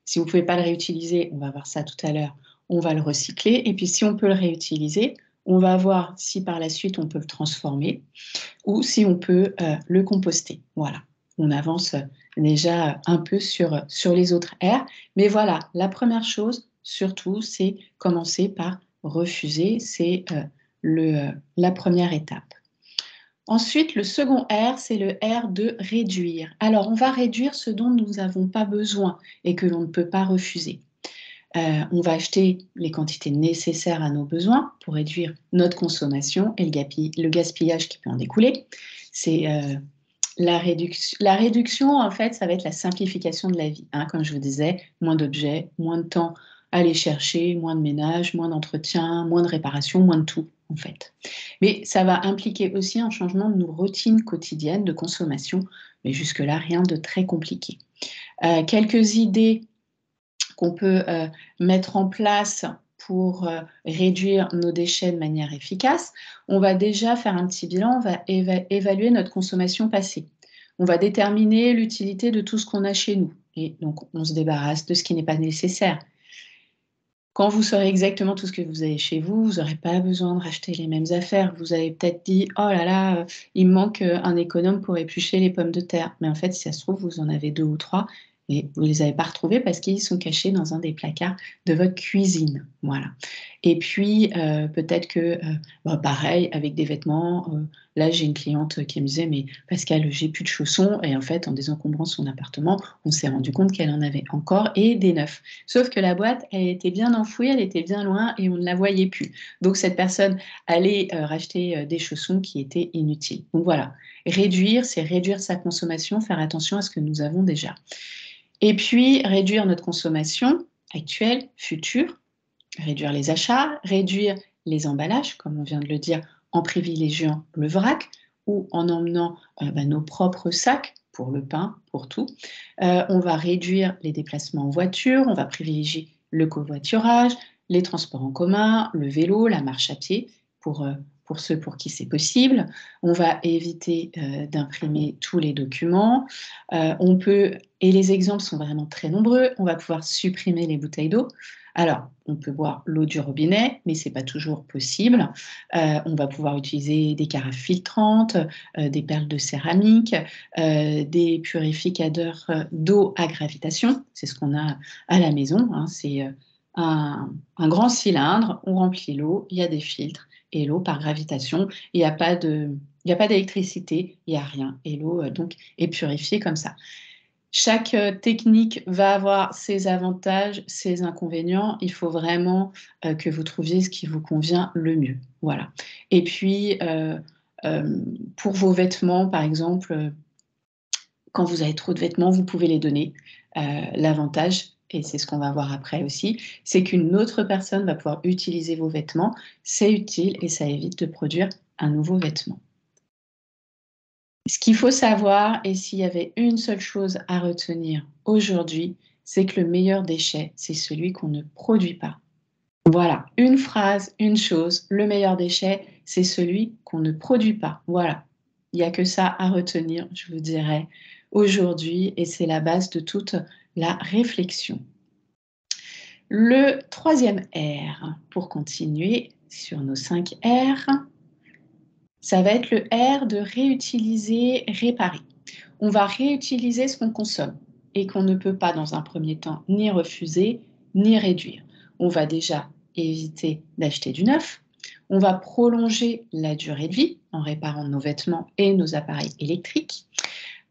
Speaker 2: Si vous ne pouvez pas le réutiliser, on va voir ça tout à l'heure, on va le recycler. Et puis si on peut le réutiliser, on va voir si par la suite on peut le transformer ou si on peut le composter. Voilà, on avance déjà un peu sur les autres aires. Mais voilà, la première chose, surtout, c'est commencer par refuser. C'est la première étape. Ensuite, le second R, c'est le R de réduire. Alors, on va réduire ce dont nous n'avons pas besoin et que l'on ne peut pas refuser. On va acheter les quantités nécessaires à nos besoins pour réduire notre consommation et le gaspillage qui peut en découler. C'est la réduction, en fait, ça va être la simplification de la vie. Hein, comme je vous disais, moins d'objets, moins de temps à les chercher, moins de ménage, moins d'entretien, moins de réparation, moins de tout, en fait. Mais ça va impliquer aussi un changement de nos routines quotidiennes de consommation, mais jusque-là, rien de très compliqué. Quelques idées qu'on peut mettre en place pour réduire nos déchets de manière efficace, on va déjà faire un petit bilan, on va évaluer notre consommation passée. On va déterminer l'utilité de tout ce qu'on a chez nous. Et donc, on se débarrasse de ce qui n'est pas nécessaire. Quand vous saurez exactement tout ce que vous avez chez vous, vous n'aurez pas besoin de racheter les mêmes affaires. Vous avez peut-être dit: «Oh là là, il me manque, un économe pour éplucher les pommes de terre». Mais en fait, si ça se trouve, vous en avez 2 ou 3 et vous ne les avez pas retrouvés parce qu'ils sont cachés dans un des placards de votre cuisine. Voilà. Et puis, peut-être que, pareil avec des vêtements, là, j'ai une cliente qui me disait: «Mais Pascal, j'ai plus de chaussons» et en fait, en désencombrant son appartement, on s'est rendu compte qu'elle en avait encore et des neufs. Sauf que la boîte, elle était bien enfouie, elle était bien loin et on ne la voyait plus. Donc cette personne allait, racheter, des chaussons qui étaient inutiles. Donc voilà, réduire, c'est réduire sa consommation, faire attention à ce que nous avons déjà. Et puis réduire notre consommation actuelle, future, réduire les achats, réduire les emballages, comme on vient de le dire, en privilégiant le vrac ou en emmenant nos propres sacs pour le pain, pour tout. On va réduire les déplacements en voiture, on va privilégier le covoiturage, les transports en commun, le vélo, la marche à pied pour ceux pour qui c'est possible. On va éviter d'imprimer tous les documents. On peut, et les exemples sont vraiment très nombreux, on va pouvoir supprimer les bouteilles d'eau. Alors, on peut boire l'eau du robinet, mais ce n'est pas toujours possible. On va pouvoir utiliser des carafes filtrantes, des perles de céramique, des purificateurs d'eau à gravitation. C'est ce qu'on a à la maison, hein. C'est un grand cylindre, on remplit l'eau, il y a des filtres et l'eau par gravitation. Il n'y a pas d'électricité, il n'y a rien. Et l'eau donc est purifiée comme ça. Chaque technique va avoir ses avantages, ses inconvénients. Il faut vraiment que vous trouviez ce qui vous convient le mieux. Voilà. Et puis, pour vos vêtements, par exemple, quand vous avez trop de vêtements, vous pouvez les donner. L'avantage, et c'est ce qu'on va voir après aussi, c'est qu'une autre personne va pouvoir utiliser vos vêtements. C'est utile et ça évite de produire un nouveau vêtement. Ce qu'il faut savoir, et s'il y avait une seule chose à retenir aujourd'hui, c'est que le meilleur déchet, c'est celui qu'on ne produit pas. Voilà, une phrase, une chose, le meilleur déchet, c'est celui qu'on ne produit pas. Voilà, il n'y a que ça à retenir, je vous dirais, aujourd'hui, et c'est la base de toute la réflexion. Le troisième R, pour continuer sur nos 5 R, ça va être le R de réutiliser, réparer. On va réutiliser ce qu'on consomme et qu'on ne peut pas dans un premier temps ni refuser ni réduire. On va déjà éviter d'acheter du neuf. On va prolonger la durée de vie en réparant nos vêtements et nos appareils électriques.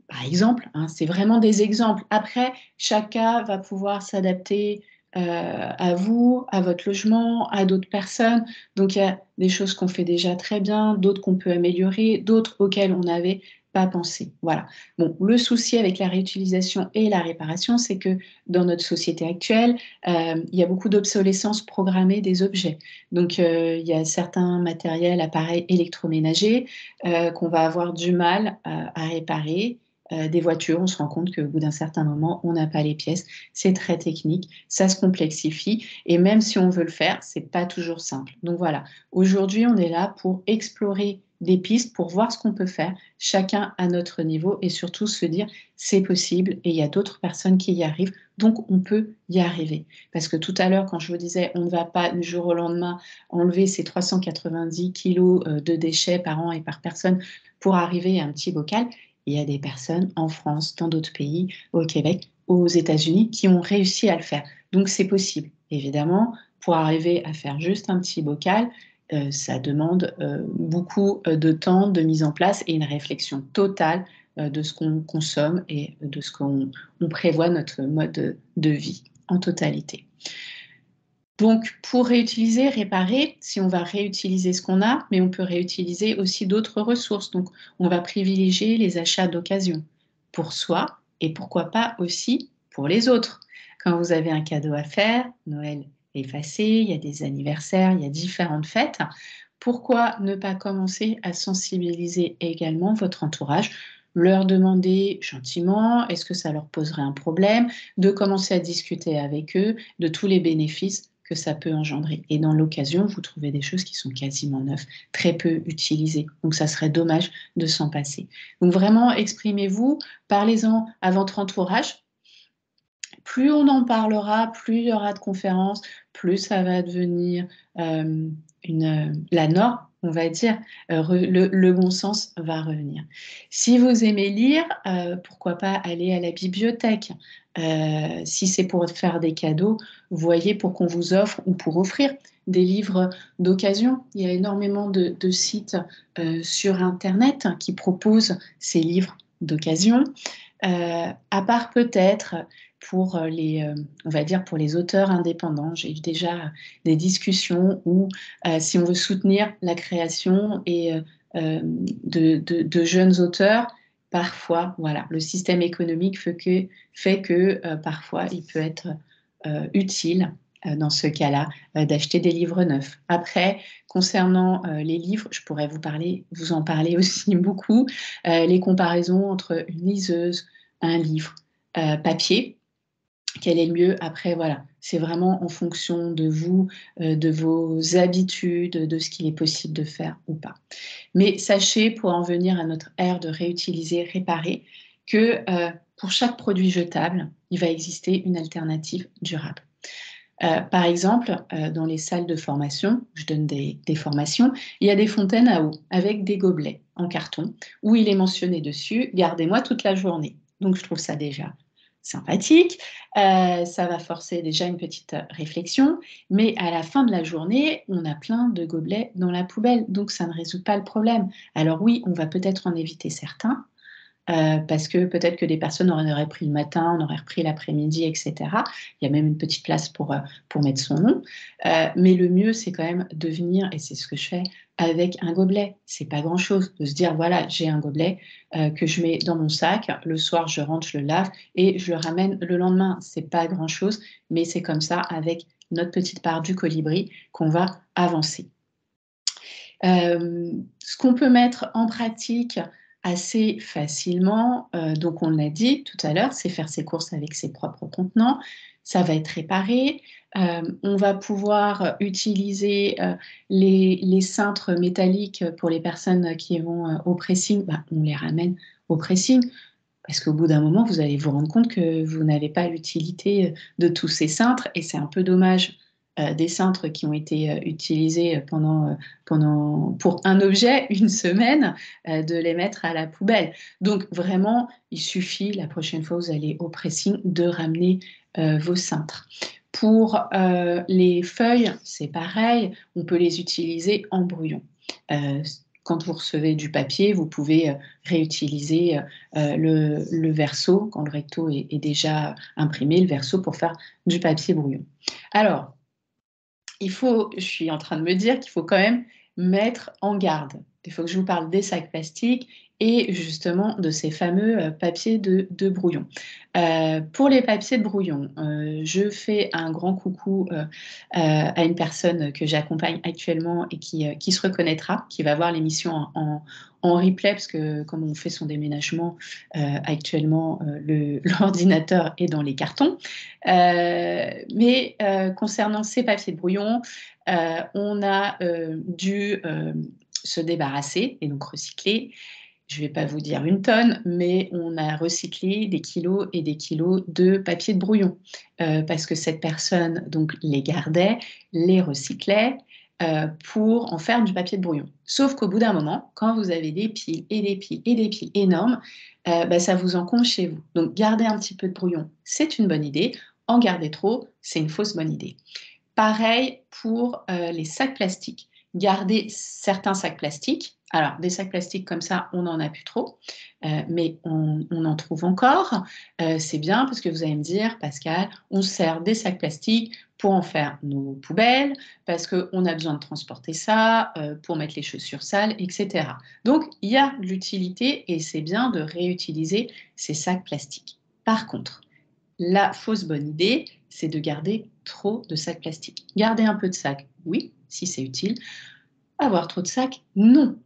Speaker 2: Par exemple, hein, c'est vraiment des exemples. Après, chacun va pouvoir s'adapter à vous, à votre logement, à d'autres personnes. Donc, il y a des choses qu'on fait déjà très bien, d'autres qu'on peut améliorer, d'autres auxquelles on n'avait pas pensé. Voilà. Bon, le souci avec la réutilisation et la réparation, c'est que dans notre société actuelle, il y a beaucoup d'obsolescence programmée des objets. Donc, il y a certains matériels, appareils électroménagers qu'on va avoir du mal à réparer. Des voitures, on se rend compte qu'au bout d'un certain moment, on n'a pas les pièces. C'est très technique, ça se complexifie et même si on veut le faire, c'est pas toujours simple. Donc voilà, aujourd'hui, on est là pour explorer des pistes, pour voir ce qu'on peut faire, chacun à notre niveau et surtout se dire c'est possible et il y a d'autres personnes qui y arrivent, donc on peut y arriver. Parce que tout à l'heure, quand je vous disais on ne va pas du jour au lendemain enlever ces 390 kilos de déchets par an et par personne pour arriver à un petit bocal, il y a des personnes en France, dans d'autres pays, au Québec, aux États-Unis, qui ont réussi à le faire. Donc c'est possible. Évidemment, pour arriver à faire juste un petit bocal, ça demande beaucoup de temps de mise en place et une réflexion totale de ce qu'on consomme et de ce qu'on prévoit notre mode de vie en totalité. Donc, pour réutiliser, réparer, si on va réutiliser ce qu'on a, mais on peut réutiliser aussi d'autres ressources. Donc, on va privilégier les achats d'occasion pour soi et pourquoi pas aussi pour les autres. Quand vous avez un cadeau à faire, Noël est passé, il y a des anniversaires, il y a différentes fêtes. Pourquoi ne pas commencer à sensibiliser également votre entourage? leur demander gentiment, est-ce que ça leur poserait un problème, de commencer à discuter avec eux de tous les bénéfices que ça peut engendrer. Et dans l'occasion, vous trouvez des choses qui sont quasiment neuves, très peu utilisées. Donc ça serait dommage de s'en passer. Donc vraiment, exprimez-vous, parlez-en à votre entourage. Plus on en parlera, plus il y aura de conférences, plus ça va devenir la norme, on va dire, le bon sens va revenir. Si vous aimez lire, pourquoi pas aller à la bibliothèque. Si c'est pour faire des cadeaux, voyez pour qu'on vous offre ou pour offrir des livres d'occasion. Il y a énormément de sites sur Internet qui proposent ces livres d'occasion. À part peut-être pour on va dire pour les auteurs indépendants. J'ai eu déjà des discussions où si on veut soutenir la création de jeunes auteurs, parfois, voilà, le système économique fait que parfois il peut être utile dans ce cas-là, d'acheter des livres neufs. Après, concernant les livres, je pourrais vous en parler aussi beaucoup, les comparaisons entre une liseuse, un livre papier, quel est le mieux? Après, voilà, c'est vraiment en fonction de vous, de vos habitudes, de ce qu'il est possible de faire ou pas. Mais sachez, pour en venir à notre ère de réutiliser, réparer, que pour chaque produit jetable, il va exister une alternative durable. Par exemple, dans les salles de formation, je donne des formations, il y a des fontaines à eau avec des gobelets en carton où il est mentionné dessus: «Gardez-moi toute la journée». Donc je trouve ça déjà sympathique, ça va forcer déjà une petite réflexion, mais à la fin de la journée, on a plein de gobelets dans la poubelle, donc ça ne résout pas le problème. Alors oui, on va peut-être en éviter certains, parce que peut-être que des personnes en auraient pris le matin, on aurait repris l'après-midi, et cetera. Il y a même une petite place pour mettre son nom. Mais le mieux, c'est quand même de venir, et c'est ce que je fais, avec un gobelet. C'est pas grand-chose de se dire: «Voilà, j'ai un gobelet, que je mets dans mon sac. Le soir, je rentre, je le lave et je le ramène le lendemain». C'est pas grand-chose, mais c'est comme ça, avec notre petite part du colibri, qu'on va avancer. Ce qu'on peut mettre en pratique assez facilement, donc on l'a dit tout à l'heure, c'est faire ses courses avec ses propres contenants. Ça va être réparé. On va pouvoir utiliser, les cintres métalliques pour les personnes qui vont, au pressing, bah, on les ramène au pressing. Parce qu'au bout d'un moment, vous allez vous rendre compte que vous n'avez pas l'utilité, de tous ces cintres, et c'est un peu dommage, des cintres qui ont été, utilisés, pour un objet, une semaine, de les mettre à la poubelle. Donc vraiment, il suffit, la prochaine fois où vous allez au pressing, de ramener, vos cintres. Pour, les feuilles, c'est pareil, on peut les utiliser en brouillon. Quand vous recevez du papier, vous pouvez, réutiliser, le verso, quand le recto est déjà imprimé, le verso pour faire du papier brouillon. Alors, je suis en train de me dire qu'il faut quand même mettre en garde. Il faut que je vous parle des sacs plastiques et justement de ces fameux, papiers de brouillon. Pour les papiers de brouillon, je fais un grand coucou, à une personne que j'accompagne actuellement et qui se reconnaîtra, qui va voir l'émission en replay, parce que comme on fait son déménagement, actuellement, l'ordinateur est dans les cartons. Mais concernant ces papiers de brouillon, on a, dû, se débarrasser et donc recycler. Je ne vais pas vous dire une tonne, mais on a recyclé des kilos et des kilos de papier de brouillon, parce que cette personne donc les gardait, les recyclait, pour en faire du papier de brouillon. Sauf qu'au bout d'un moment, quand vous avez des piles et des piles et des piles énormes, bah, ça vous encombre chez vous. Donc garder un petit peu de brouillon, c'est une bonne idée. En garder trop, c'est une fausse bonne idée. Pareil pour, les sacs plastiques. Garder certains sacs plastiques. Alors des sacs plastiques comme ça, on n'en a plus trop, mais on en trouve encore. C'est bien parce que vous allez me dire: «Pascale, on se sert des sacs plastiques pour en faire nos poubelles, parce qu'on a besoin de transporter ça, pour mettre les chaussures sales, et cetera». Donc il y a de l'utilité et c'est bien de réutiliser ces sacs plastiques. Par contre, la fausse bonne idée, c'est de garder trop de sacs plastiques. Garder un peu de sacs, oui, si c'est utile. Avoir trop de sacs, non.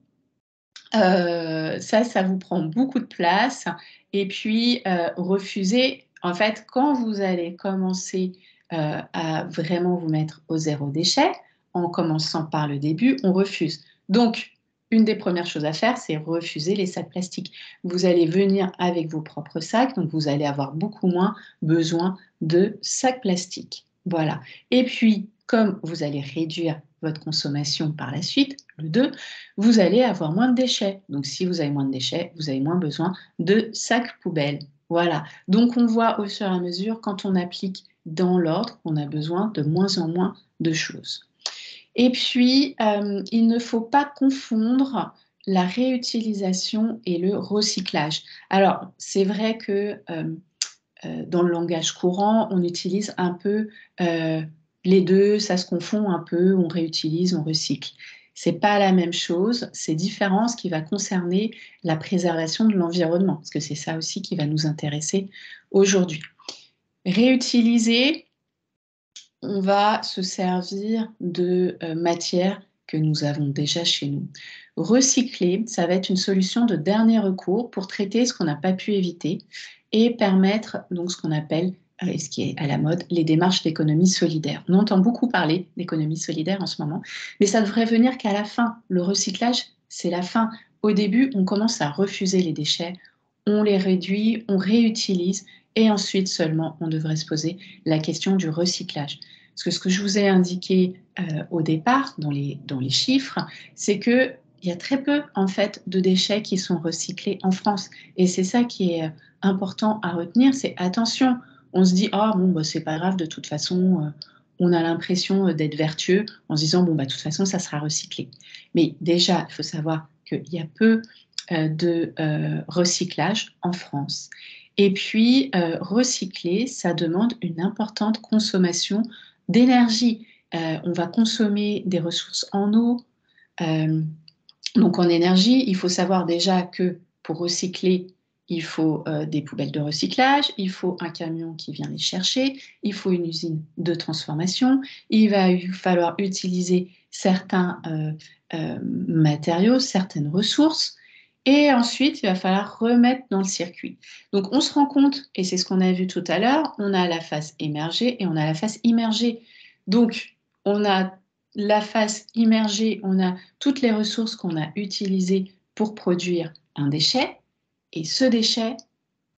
Speaker 2: Ça vous prend beaucoup de place. Et puis, refuser, en fait, quand vous allez commencer à vraiment vous mettre au zéro déchet, en commençant par le début, on refuse. Donc, une des premières choses à faire, c'est refuser les sacs plastiques. Vous allez venir avec vos propres sacs, donc vous allez avoir beaucoup moins besoin de sacs plastiques. Voilà. Et puis, comme vous allez réduire votre consommation par la suite, le 2, vous allez avoir moins de déchets. Donc, si vous avez moins de déchets, vous avez moins besoin de sacs poubelles. Voilà. Donc, on voit au fur et à mesure, quand on applique dans l'ordre, on a besoin de moins en moins de choses. Et puis, il ne faut pas confondre la réutilisation et le recyclage. Alors, c'est vrai que dans le langage courant, on utilise un peu les deux, ça se confond un peu, on réutilise, on recycle. C'est pas la même chose, c'est différent ce qui va concerner la préservation de l'environnement, parce que c'est ça aussi qui va nous intéresser aujourd'hui. Réutiliser, on va se servir de matières que nous avons déjà chez nous. Recycler, ça va être une solution de dernier recours pour traiter ce qu'on n'a pas pu éviter et permettre donc ce qu'on appelle, et ce qui est à la mode, les démarches d'économie solidaire. On entend beaucoup parler d'économie solidaire en ce moment, mais ça devrait venir qu'à la fin. Le recyclage, c'est la fin. Au début, on commence à refuser les déchets, on les réduit, on réutilise, et ensuite seulement on devrait se poser la question du recyclage. Parce que ce que je vous ai indiqué au départ dans les chiffres, c'est qu'il y a très peu en fait de déchets qui sont recyclés en France. Et c'est ça qui est important à retenir, c'est attention, on se dit ah bon bah, c'est pas grave de toute façon, on a l'impression d'être vertueux en se disant bon bah de toute façon ça sera recyclé. Mais déjà il faut savoir qu'il y a peu de recyclage en France. Et puis, recycler, ça demande une importante consommation d'énergie. On va consommer des ressources en eau, donc en énergie. Il faut savoir déjà que pour recycler, il faut des poubelles de recyclage, il faut un camion qui vient les chercher, il faut une usine de transformation, il va falloir utiliser certains matériaux, certaines ressources, et ensuite il va falloir remettre dans le circuit. Donc on se rend compte, et c'est ce qu'on a vu tout à l'heure, on a la phase émergée et on a la phase immergée. Donc on a la phase immergée, on a toutes les ressources qu'on a utilisées pour produire un déchet, et ce déchet,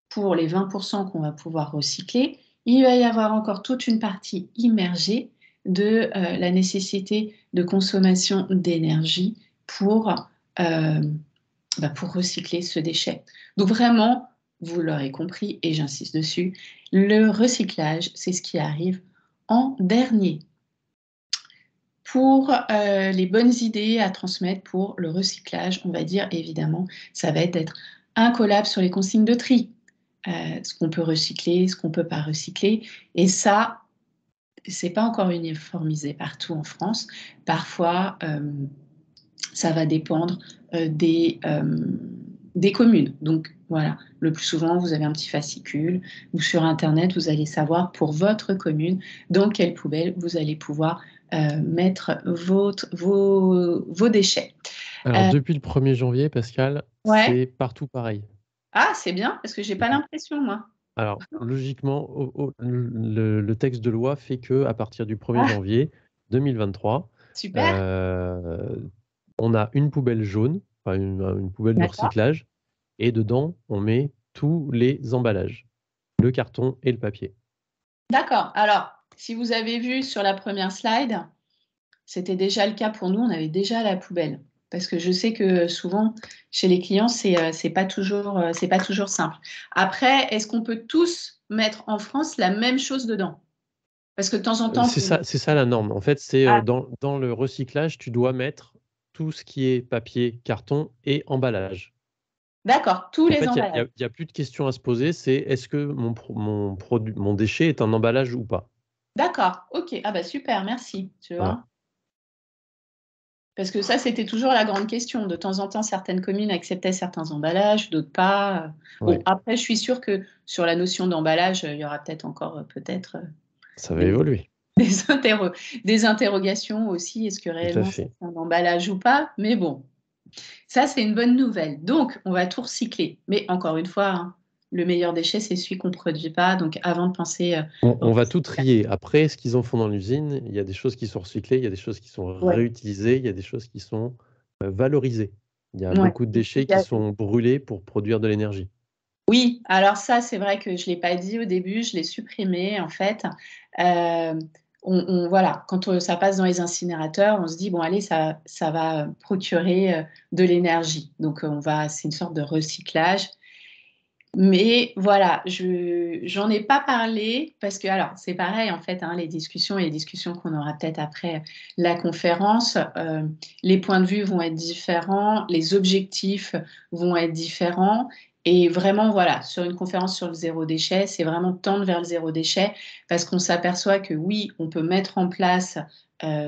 Speaker 2: pour les 20% qu'on va pouvoir recycler, il va y avoir encore toute une partie immergée de la nécessité de consommation d'énergie pour recycler ce déchet. Donc vraiment, vous l'aurez compris, et j'insiste dessus, le recyclage, c'est ce qui arrive en dernier. Pour les bonnes idées à transmettre pour le recyclage, on va dire évidemment, ça va être d'être incollable sur les consignes de tri. Ce qu'on peut recycler, ce qu'on ne peut pas recycler. Et ça, c'est pas encore uniformisé partout en France. Parfois, ça va dépendre des communes. Donc voilà, le plus souvent, vous avez un petit fascicule ou sur Internet, vous allez savoir pour votre commune dans quelle poubelle vous allez pouvoir mettre vos déchets.
Speaker 1: Alors, depuis le 1er janvier, Pascal,
Speaker 2: Ouais.
Speaker 1: c'est partout pareil.
Speaker 2: Ah, c'est bien, parce que j'ai pas l'impression, moi.
Speaker 1: Alors, logiquement, le texte de loi fait que à partir du 1er
Speaker 2: Ah,
Speaker 1: janvier 2023,
Speaker 2: super,
Speaker 1: heu, on a une poubelle jaune, enfin une poubelle de
Speaker 2: d'accord.
Speaker 1: recyclage et dedans, on met tous les emballages, le carton et le papier.
Speaker 2: D'accord. Alors, si vous avez vu sur la première slide, c'était déjà le cas pour nous, on avait déjà la poubelle. Parce que je sais que souvent, chez les clients, c'est pas toujours simple. Après, est-ce qu'on peut tous mettre en France la même chose dedans? Parce que de temps en temps,
Speaker 1: C'est ça la norme. En fait, c'est,
Speaker 2: ah,
Speaker 1: dans le recyclage, tu dois mettre tout ce qui est papier, carton et emballage.
Speaker 2: d'accord, tous
Speaker 1: En
Speaker 2: les
Speaker 1: fait, il y a il y
Speaker 2: emballages.
Speaker 1: a il y a plus de questions à se poser, c'est: «Est-ce que mon déchet est un emballage ou pas?»
Speaker 2: D'accord, OK. Ah bah super, merci, tu
Speaker 1: Voilà.
Speaker 2: vois? Parce que ça, c'était toujours la grande question. De temps en temps, certaines communes acceptaient certains emballages, d'autres pas. Bon,
Speaker 1: Ouais,
Speaker 2: après, je suis sûre que sur la notion d'emballage, il y aura peut-être encore, peut-être,
Speaker 1: ça va
Speaker 2: des
Speaker 1: évoluer.
Speaker 2: des interro des interrogations aussi. Est-ce que
Speaker 1: Tout à
Speaker 2: réellement ça
Speaker 1: fait.
Speaker 2: c'est un emballage ou pas? Mais bon, Ça, c'est une bonne nouvelle. Donc, on va tout recycler. Mais encore une fois, hein, le meilleur déchet, c'est celui qu'on ne produit pas. Donc, avant de penser au
Speaker 1: On va tout
Speaker 2: recyclage.
Speaker 1: trier. Après, ce qu'ils en font dans l'usine, il y a des choses qui sont recyclées, il y a des choses qui sont
Speaker 2: Ouais,
Speaker 1: réutilisées, il y a des choses qui sont valorisées. Il y a
Speaker 2: ouais.
Speaker 1: beaucoup de déchets qui sont brûlés pour produire de l'énergie.
Speaker 2: Oui, alors ça, c'est vrai que je ne l'ai pas dit au début, je l'ai supprimé en fait. Euh, voilà, quand ça passe dans les incinérateurs, on se dit, bon, allez, ça va procurer de l'énergie. Donc, c'est une sorte de recyclage. Mais voilà, j'en ai pas parlé parce que, alors, c'est pareil en fait, hein, les discussions et les discussions qu'on aura peut-être après la conférence, les points de vue vont être différents, les objectifs vont être différents. Et vraiment, voilà, sur une conférence sur le zéro déchet, c'est vraiment tendre vers le zéro déchet parce qu'on s'aperçoit que oui, on peut mettre en place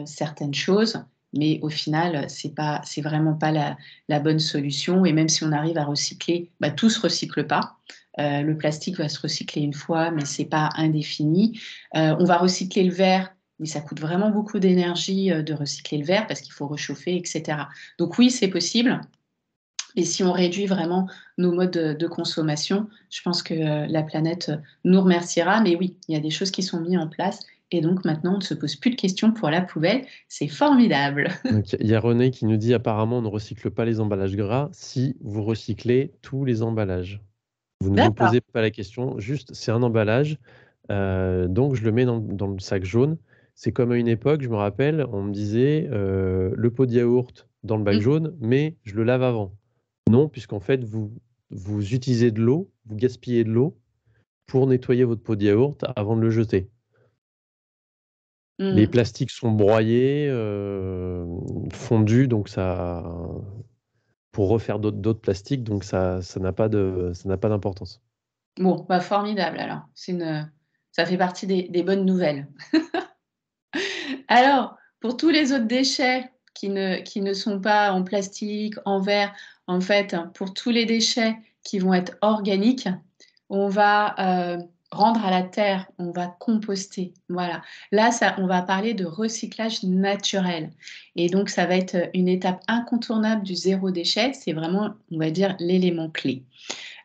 Speaker 2: certaines choses, mais au final, c'est vraiment pas la bonne solution. Et même si on arrive à recycler, bah, tout se recycle pas. Le plastique va se recycler une fois, mais c'est pas indéfini. On va recycler le verre, mais ça coûte vraiment beaucoup d'énergie de recycler le verre parce qu'il faut réchauffer, etc. Donc oui, c'est possible. Et si on réduit vraiment nos modes de consommation, je pense que la planète nous remerciera. Mais oui, il y a des choses qui sont mises en place. Et donc maintenant, on ne se pose plus de questions pour la poubelle. C'est formidable.
Speaker 1: Donc, il y a René qui nous dit apparemment on ne recycle pas les emballages gras si vous recyclez tous les emballages. Vous ne vous
Speaker 2: D'accord.
Speaker 1: posez pas la question, juste c'est un emballage, donc je le mets dans le sac jaune. C'est comme à une époque, je me rappelle, on me disait le pot de yaourt dans le bac
Speaker 2: Mm.
Speaker 1: jaune, mais je le lave avant. Non, puisqu'en fait, vous utilisez de l'eau, vous gaspillez de l'eau pour nettoyer votre pot de yaourt avant de le jeter. Les
Speaker 2: Mm.
Speaker 1: plastiques sont broyés, fondus, donc ça, pour refaire d'autres plastiques, donc ça n'a pas d'importance.
Speaker 2: Bon, bah formidable alors. Ça fait partie des bonnes nouvelles. Alors, pour tous les autres déchets qui ne sont pas en plastique, en verre, en fait, pour tous les déchets qui vont être organiques, on va rendre à la terre, on va composter. Voilà. Là, on va parler de recyclage naturel. Et donc, ça va être une étape incontournable du zéro déchet. C'est vraiment, on va dire, l'élément clé.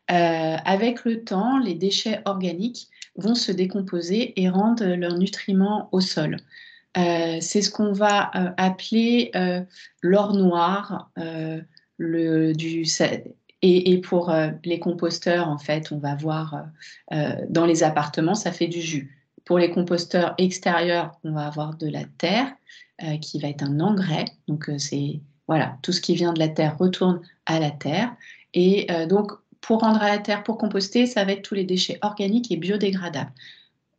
Speaker 2: Avec le temps, les déchets organiques vont se décomposer et rendre leurs nutriments au sol. C'est ce qu'on va appeler l'or noir. Et pour les composteurs, en fait, on va voir dans les appartements, ça fait du jus. Pour les composteurs extérieurs, on va avoir de la terre qui va être un engrais. Donc, c'est voilà, tout ce qui vient de la terre retourne à la terre. Et donc, pour rendre à la terre, pour composter, ça va être tous les déchets organiques et biodégradables.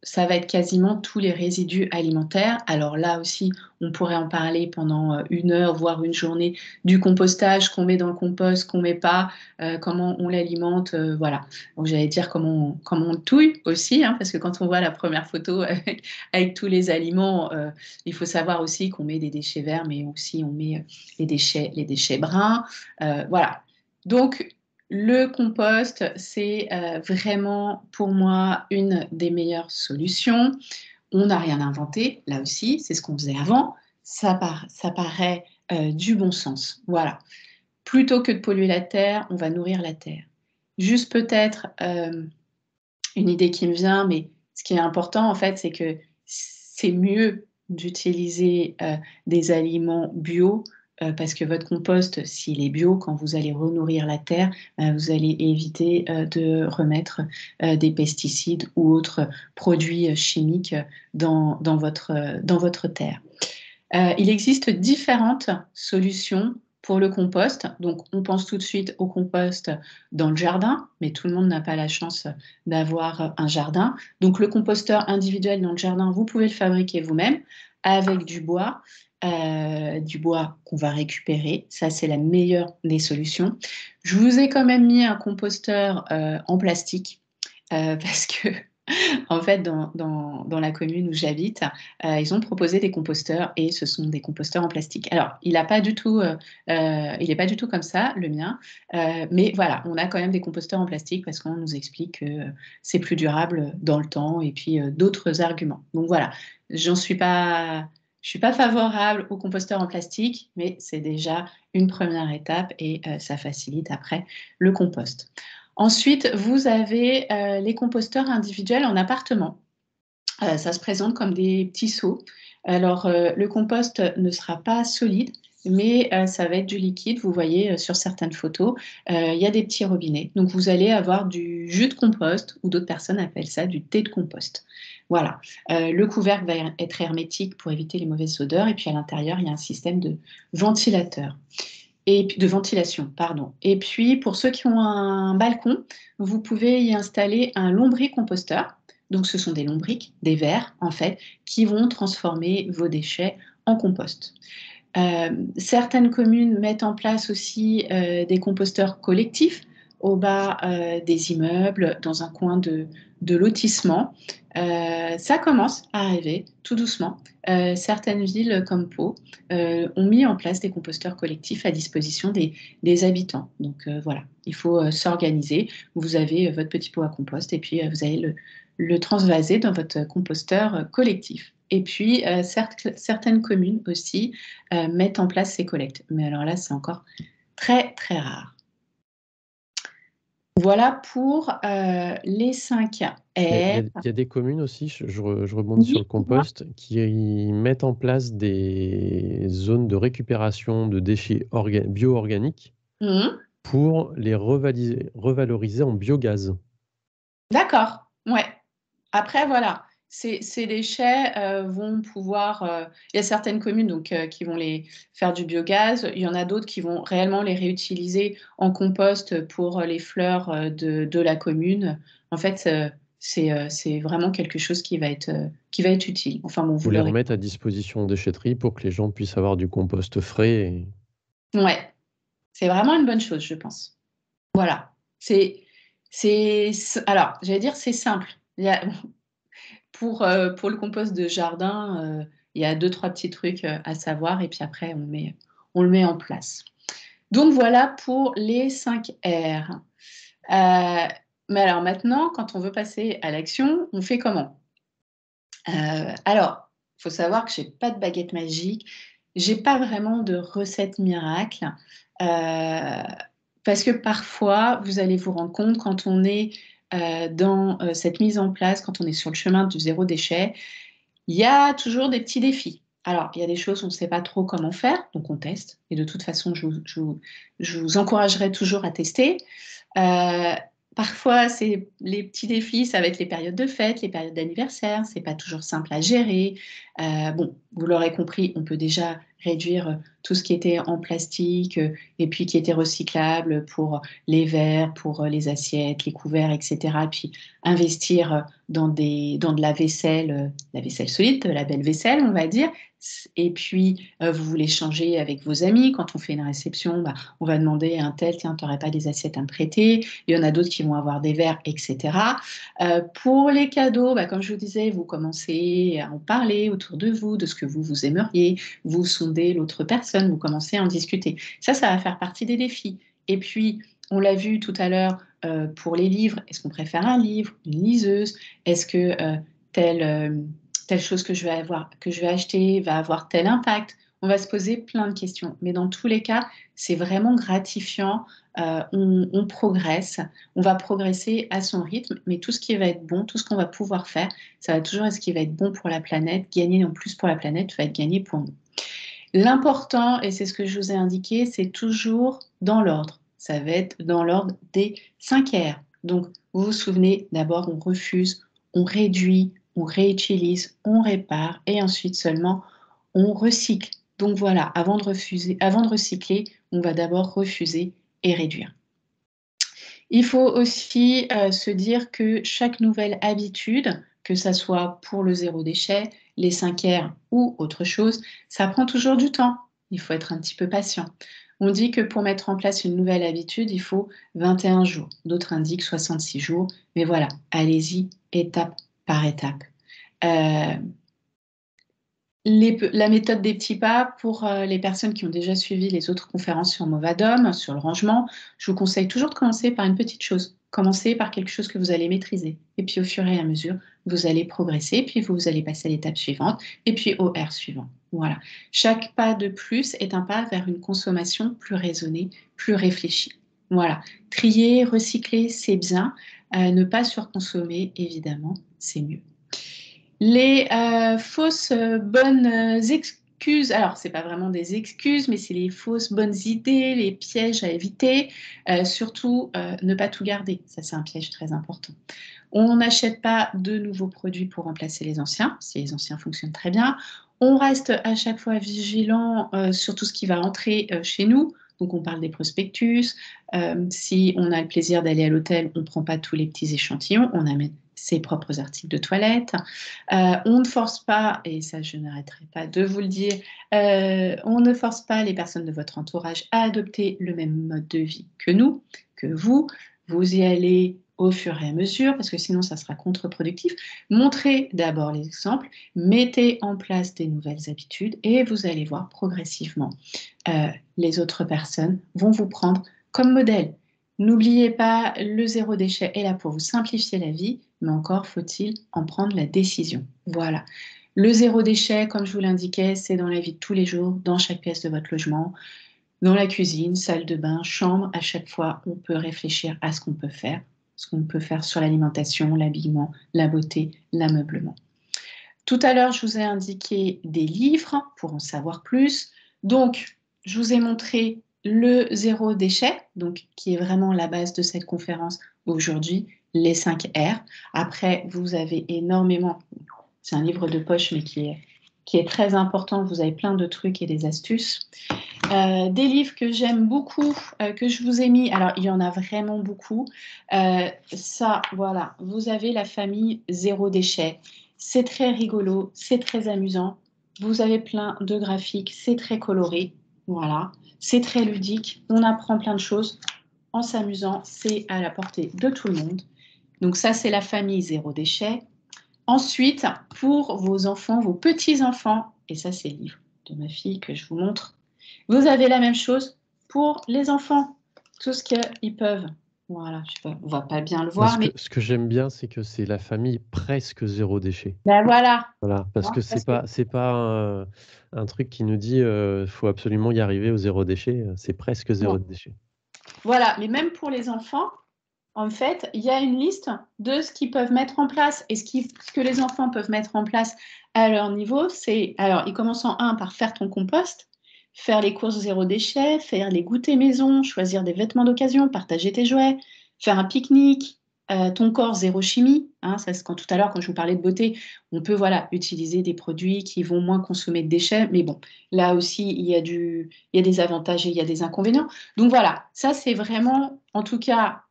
Speaker 2: Ça va être quasiment tous les résidus alimentaires. Alors là aussi, on pourrait en parler pendant une heure, voire une journée, du compostage qu'on met dans le compost, qu'on met pas, comment on l'alimente, voilà. Donc j'allais dire comment on le touille aussi, hein, parce que quand on voit la première photo avec tous les aliments, il faut savoir aussi qu'on met des déchets verts, mais aussi on met les déchets bruns, voilà. Donc le compost, c'est vraiment pour moi une des meilleures solutions. On n'a rien inventé, là aussi, c'est ce qu'on faisait avant. Ça paraît du bon sens. Voilà. Plutôt que de polluer la terre, on va nourrir la terre. Juste peut-être une idée qui me vient, mais ce qui est important en fait, c'est que c'est mieux d'utiliser des aliments bio parce que votre compost, s'il est bio, quand vous allez renourrir la terre, vous allez éviter de remettre des pesticides ou autres produits chimiques dans votre terre. Il existe différentes solutions pour le compost. Donc, on pense tout de suite au compost dans le jardin, mais tout le monde n'a pas la chance d'avoir un jardin. Donc, le composteur individuel dans le jardin, vous pouvez le fabriquer vous-même avec du bois qu'on va récupérer. Ça, c'est la meilleure des solutions. Je vous ai quand même mis un composteur en plastique parce que en fait, dans la commune où j'habite, ils ont proposé des composteurs et ce sont des composteurs en plastique. Alors, il n'est pas du tout comme ça, le mien, mais voilà, on a quand même des composteurs en plastique parce qu'on nous explique que c'est plus durable dans le temps et puis d'autres arguments. Donc voilà, je suis pas favorable aux composteurs en plastique, mais c'est déjà une première étape et ça facilite après le compost. Ensuite, vous avez les composteurs individuels en appartement. Ça se présente comme des petits seaux. Alors, le compost ne sera pas solide, mais ça va être du liquide. Vous voyez sur certaines photos, il y a des petits robinets. Donc, vous allez avoir du jus de compost, ou d'autres personnes appellent ça du thé de compost. Voilà. Le couvercle va être hermétique pour éviter les mauvaises odeurs. Et puis, à l'intérieur, il y a un système de ventilateur. Et puis, de ventilation, pardon. Et puis, pour ceux qui ont un balcon, vous pouvez y installer un lombricomposteur. Donc, ce sont des lombrics, des vers, en fait, qui vont transformer vos déchets en compost. Certaines communes mettent en place aussi des composteurs collectifs au bas des immeubles, dans un coin de lotissement. Ça commence à arriver tout doucement. Certaines villes comme Pau ont mis en place des composteurs collectifs à disposition des habitants. Donc voilà, il faut s'organiser. Vous avez votre petit pot à compost et puis vous allez le transvaser dans votre composteur collectif. Et puis, certaines communes aussi mettent en place ces collectes. Mais alors là, c'est encore très, très rare. Voilà pour les 5
Speaker 1: Il
Speaker 2: R.
Speaker 1: y a des communes aussi, je rebondis sur le compost, qui mettent en place des zones de récupération de déchets bio-organiques
Speaker 2: Mmh.
Speaker 1: pour les revaloriser en biogaz.
Speaker 2: D'accord, ouais. Après, voilà, ces déchets vont pouvoir. Il y a certaines communes donc, qui vont les faire du biogaz. Il y en a d'autres qui vont réellement les réutiliser en compost pour les fleurs de la commune. En fait, c'est vraiment quelque chose qui va être utile. Enfin bon, vous
Speaker 1: Ou les
Speaker 2: l'aurez.
Speaker 1: remettre à disposition en déchetterie pour que les gens puissent avoir du compost frais.
Speaker 2: Ouais, c'est vraiment une bonne chose, je pense. Voilà. Alors, j'allais dire c'est simple. Pour le compost de jardin, il y a 2-3 petits trucs à savoir et puis après on le met en place. Donc voilà pour les 5 R. Mais alors maintenant, quand on veut passer à l'action, on fait comment? Alors, il faut savoir que j'ai pas de baguette magique, j'ai pas vraiment de recette miracle, parce que parfois, vous allez vous rendre compte quand on est, dans, cette mise en place, quand on est sur le chemin du zéro déchet, il y a toujours des petits défis. Alors, il y a des choses, on ne sait pas trop comment faire, donc on teste. Et de toute façon, je vous encouragerai toujours à tester. Euh, Parfois, c'est les petits défis, ça va être les périodes de fête, les périodes d'anniversaire. C'est pas toujours simple à gérer. Bon, vous l'aurez compris, on peut déjà réduire tout ce qui était en plastique et puis qui était recyclable pour les verres, pour les assiettes, les couverts, etc. Et puis investir dans de la vaisselle solide, de la belle vaisselle, on va dire. Et puis, vous voulez changer avec vos amis. Quand on fait une réception, bah, on va demander à un tel, tiens, tu n'aurais pas des assiettes à me prêter? Il y en a d'autres qui vont avoir des verres, etc. Pour les cadeaux, bah, comme je vous disais, vous commencez à en parler autour de vous, de ce que vous aimeriez. Vous sondez l'autre personne, vous commencez à en discuter. Ça va faire partie des défis. Et puis, on l'a vu tout à l'heure, pour les livres, est-ce qu'on préfère un livre, une liseuse? Est-ce que telle chose que je vais acheter va avoir tel impact? On va se poser plein de questions. Mais dans tous les cas, c'est vraiment gratifiant. On progresse, on va progresser à son rythme, mais tout ce qui va être bon, tout ce qu'on va pouvoir faire, ça va toujours être ce qui va être bon pour la planète. Gagner en plus pour la planète va être gagné pour nous. L'important, et c'est ce que je vous ai indiqué, c'est toujours dans l'ordre. Ça va être dans l'ordre des 5 R. Donc, vous vous souvenez, d'abord, on refuse, on réduit, on réutilise, on répare, et ensuite seulement, on recycle. Donc voilà, avant de recycler, on va d'abord refuser et réduire. Il faut aussi se dire que chaque nouvelle habitude, que ça soit pour le zéro déchet, les 5 R ou autre chose, ça prend toujours du temps. Il faut être un petit peu patient. On dit que pour mettre en place une nouvelle habitude, il faut 21 jours. D'autres indiquent 66 jours. Mais voilà, allez-y étape par étape. Euh, la méthode des petits pas, pour les personnes qui ont déjà suivi les autres conférences sur Movadom, sur le rangement, je vous conseille toujours de commencer par une petite chose. Commencez par quelque chose que vous allez maîtriser. Et puis au fur et à mesure, vous allez progresser, puis vous allez passer à l'étape suivante, et puis au R suivant. Voilà. Chaque pas de plus est un pas vers une consommation plus raisonnée, plus réfléchie. Voilà. Trier, recycler, c'est bien. Ne pas surconsommer, évidemment, c'est mieux. Les fausses bonnes excuses, alors c'est pas vraiment des excuses, mais c'est les fausses bonnes idées, les pièges à éviter. Surtout, ne pas tout garder. Ça, c'est un piège très important. On n'achète pas de nouveaux produits pour remplacer les anciens, si les anciens fonctionnent très bien. On reste à chaque fois vigilant sur tout ce qui va entrer chez nous. Donc, on parle des prospectus. Si on a le plaisir d'aller à l'hôtel, on ne prend pas tous les petits échantillons, on amène ses propres articles de toilette. On ne force pas, et ça je n'arrêterai pas de vous le dire, on ne force pas les personnes de votre entourage à adopter le même mode de vie que nous, que vous. Vous y allez au fur et à mesure, parce que sinon ça sera contre-productif. Montrez d'abord les exemples, mettez en place des nouvelles habitudes et vous allez voir progressivement les autres personnes vont vous prendre comme modèle. N'oubliez pas, le zéro déchet est là pour vous simplifier la vie, mais encore faut-il en prendre la décision. Voilà. Le zéro déchet, comme je vous l'indiquais, c'est dans la vie de tous les jours, dans chaque pièce de votre logement, dans la cuisine, salle de bain, chambre. À chaque fois, on peut réfléchir à ce qu'on peut faire sur l'alimentation, l'habillement, la beauté, l'ameublement. Tout à l'heure, je vous ai indiqué des livres pour en savoir plus. Donc, je vous ai montré le zéro déchet, donc, qui est vraiment la base de cette conférence aujourd'hui, les 5 R. Après, vous avez énormément, c'est un livre de poche, mais qui est très important. Vous avez plein de trucs et des astuces. Des livres que j'aime beaucoup, que je vous ai mis, alors il y en a vraiment beaucoup. Ça, voilà, vous avez la famille Zéro Déchet. C'est très rigolo, c'est très amusant. Vous avez plein de graphiques, c'est très coloré. Voilà, c'est très ludique. On apprend plein de choses en s'amusant. C'est à la portée de tout le monde. Donc ça, c'est la famille Zéro Déchet. Ensuite, pour vos enfants, vos petits-enfants, et ça, c'est le livre de ma fille que je vous montre, vous avez la même chose pour les enfants, tout ce qu'ils peuvent. Voilà, je sais pas, on va pas bien le
Speaker 1: Moi,
Speaker 2: voir, mais
Speaker 1: ce que j'aime bien, c'est que c'est la famille presque zéro déchet.
Speaker 2: ben voilà.
Speaker 1: Voilà, parce que
Speaker 2: Parce que,
Speaker 1: c'est pas un truc qui nous dit, faut absolument y arriver au zéro déchet, c'est presque zéro
Speaker 2: non.
Speaker 1: déchet.
Speaker 2: Voilà, mais même pour les enfants, en fait, il y a une liste de ce qu'ils peuvent mettre en place et ce que les enfants peuvent mettre en place à leur niveau. C'est, alors, ils commencent en 1 par faire ton compost, faire les courses zéro déchet, faire les goûters maison, choisir des vêtements d'occasion, partager tes jouets, faire un pique-nique, ton corps zéro chimie. Hein, ça, c'est tout à l'heure, quand je vous parlais de beauté, on peut voilà, utiliser des produits qui vont moins consommer de déchets. Mais bon, là aussi, il y a des avantages et il y a des inconvénients. Donc voilà, ça, c'est vraiment, en tout cas,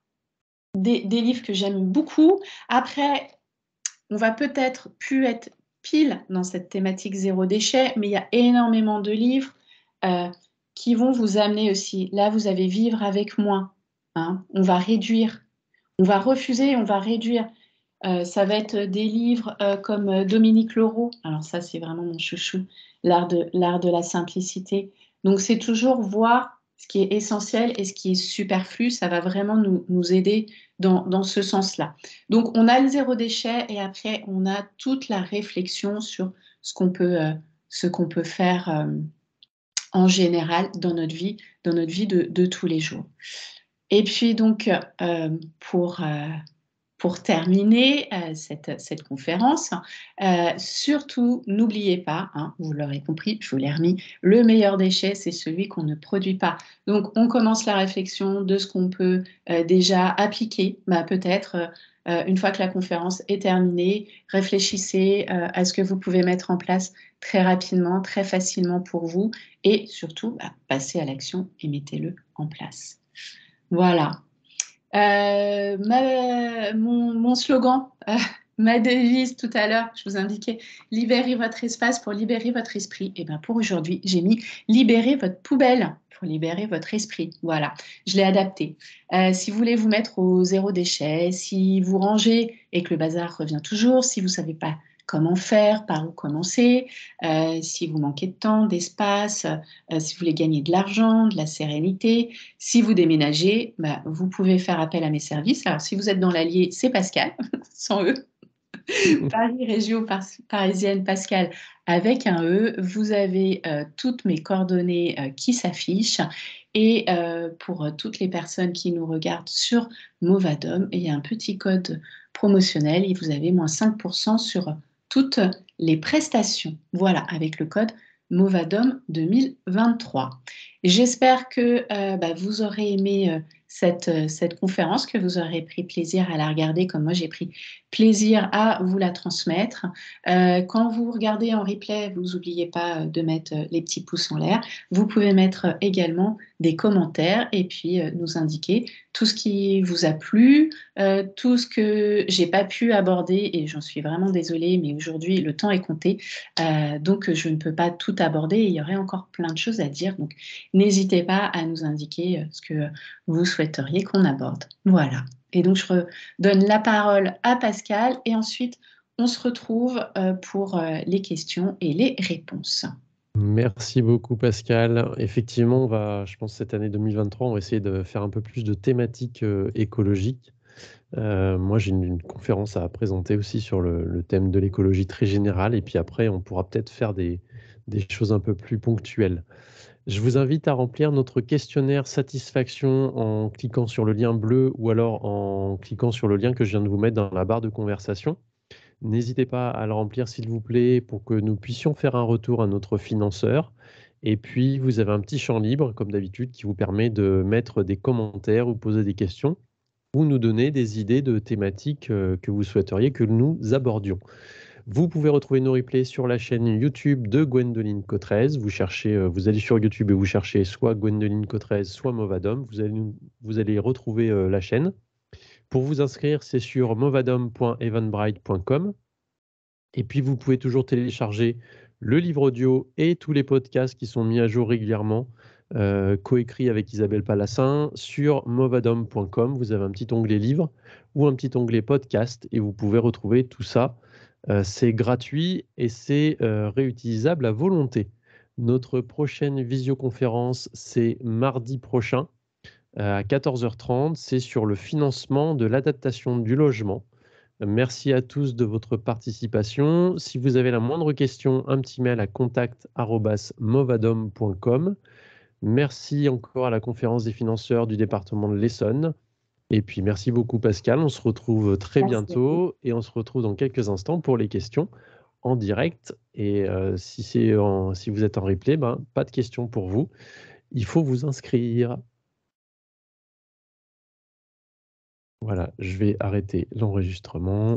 Speaker 2: des livres que j'aime beaucoup. Après, on va peut-être plus être pile dans cette thématique zéro déchet, mais il y a énormément de livres euh, qui vont vous amener aussi. Là, vous avez vivre avec moins. Hein. On va réduire, on va refuser, on va réduire. Ça va être des livres comme Dominique Leroux. Alors ça, c'est vraiment mon chouchou, l'art de la simplicité. Donc c'est toujours voir ce qui est essentiel et ce qui est superflu. Ça va vraiment nous aider dans ce sens-là. Donc on a le zéro déchet et après on a toute la réflexion sur ce qu'on peut faire en général dans notre vie de tous les jours. Et puis donc pour pour terminer cette conférence, surtout n'oubliez pas, hein, vous l'aurez compris, je vous l'ai remis, le meilleur déchet, c'est celui qu'on ne produit pas. Donc on commence la réflexion de ce qu'on peut déjà appliquer, peut-être une fois que la conférence est terminée, réfléchissez à ce que vous pouvez mettre en place très rapidement, très facilement pour vous, et surtout, passez à l'action et mettez-le en place. Voilà. Mon slogan, ma devise tout à l'heure, je vous indiquais, libérez votre espace pour libérer votre esprit. Et bien pour aujourd'hui, j'ai mis libérez votre poubelle pour libérer votre esprit. Voilà, je l'ai adapté. Si vous voulez vous mettre au zéro déchet, si vous rangez et que le bazar revient toujours, si vous ne savez pas comment faire, par où commencer, si vous manquez de temps, d'espace, si vous voulez gagner de l'argent, de la sérénité, si vous déménagez, vous pouvez faire appel à mes services. Alors, si vous êtes dans l'Allier, c'est Pascal, sans eux. Paris, région parisienne, Pascal, avec un E. Vous avez toutes mes coordonnées qui s'affichent. Et pour toutes les personnes qui nous regardent sur Movadom, il y a un petit code promotionnel et vous avez moins 5% sur toutes les prestations. Voilà, avec le code Movadom 2023. J'espère que vous aurez aimé cette conférence, que vous aurez pris plaisir à la regarder comme moi j'ai pris plaisir à vous la transmettre. Quand vous regardez en replay, vous n'oubliez pas de mettre les petits pouces en l'air. Vous pouvez mettre également des commentaires et puis nous indiquer tout ce qui vous a plu, tout ce que j'ai pas pu aborder et j'en suis vraiment désolée, mais aujourd'hui le temps est compté, donc je ne peux pas tout aborder. Il y aurait encore plein de choses à dire, donc n'hésitez pas à nous indiquer ce que vous souhaiteriez qu'on aborde. Voilà. Et donc, je redonne la parole à Pascal et ensuite, on se retrouve pour les questions et les réponses.
Speaker 1: Merci beaucoup Pascal. Effectivement, je pense cette année 2023, on va essayer de faire un peu plus de thématiques écologiques. Moi, j'ai une conférence à présenter aussi sur le thème de l'écologie très générale. Et puis après, on pourra peut-être faire des choses un peu plus ponctuelles. Je vous invite à remplir notre questionnaire satisfaction en cliquant sur le lien bleu ou alors en cliquant sur le lien que je viens de vous mettre dans la barre de conversation. N'hésitez pas à le remplir, s'il vous plaît, pour que nous puissions faire un retour à notre financeur. Et puis, vous avez un petit champ libre, comme d'habitude, qui vous permet de mettre des commentaires ou poser des questions ou nous donner des idées de thématiques que vous souhaiteriez que nous abordions. Vous pouvez retrouver nos replays sur la chaîne YouTube de Gwendoline Cotrez. Vous allez sur YouTube et vous cherchez soit Gwendoline Cotrez, soit Movadom. Vous allez retrouver la chaîne. Pour vous inscrire, c'est sur movadom.eventbrite.com. Et puis, vous pouvez toujours télécharger le livre audio et tous les podcasts qui sont mis à jour régulièrement, coécrits avec Isabelle Palassin, sur movadom.com. Vous avez un petit onglet livre ou un petit onglet podcast et vous pouvez retrouver tout ça. C'est gratuit et c'est réutilisable à volonté. Notre prochaine visioconférence, c'est mardi prochain à 14h30. C'est sur le financement de l'adaptation du logement. Merci à tous de votre participation. Si vous avez la moindre question, un petit mail à contact@movadom.com. Merci encore à la conférence des financeurs du département de l'Essonne. Et puis merci beaucoup Pascal. On se retrouve très
Speaker 2: Merci à vous.
Speaker 1: bientôt et on se retrouve dans quelques instants pour les questions en direct. Et si vous êtes en replay, pas de questions pour vous. Il faut vous inscrire. Voilà, je vais arrêter l'enregistrement.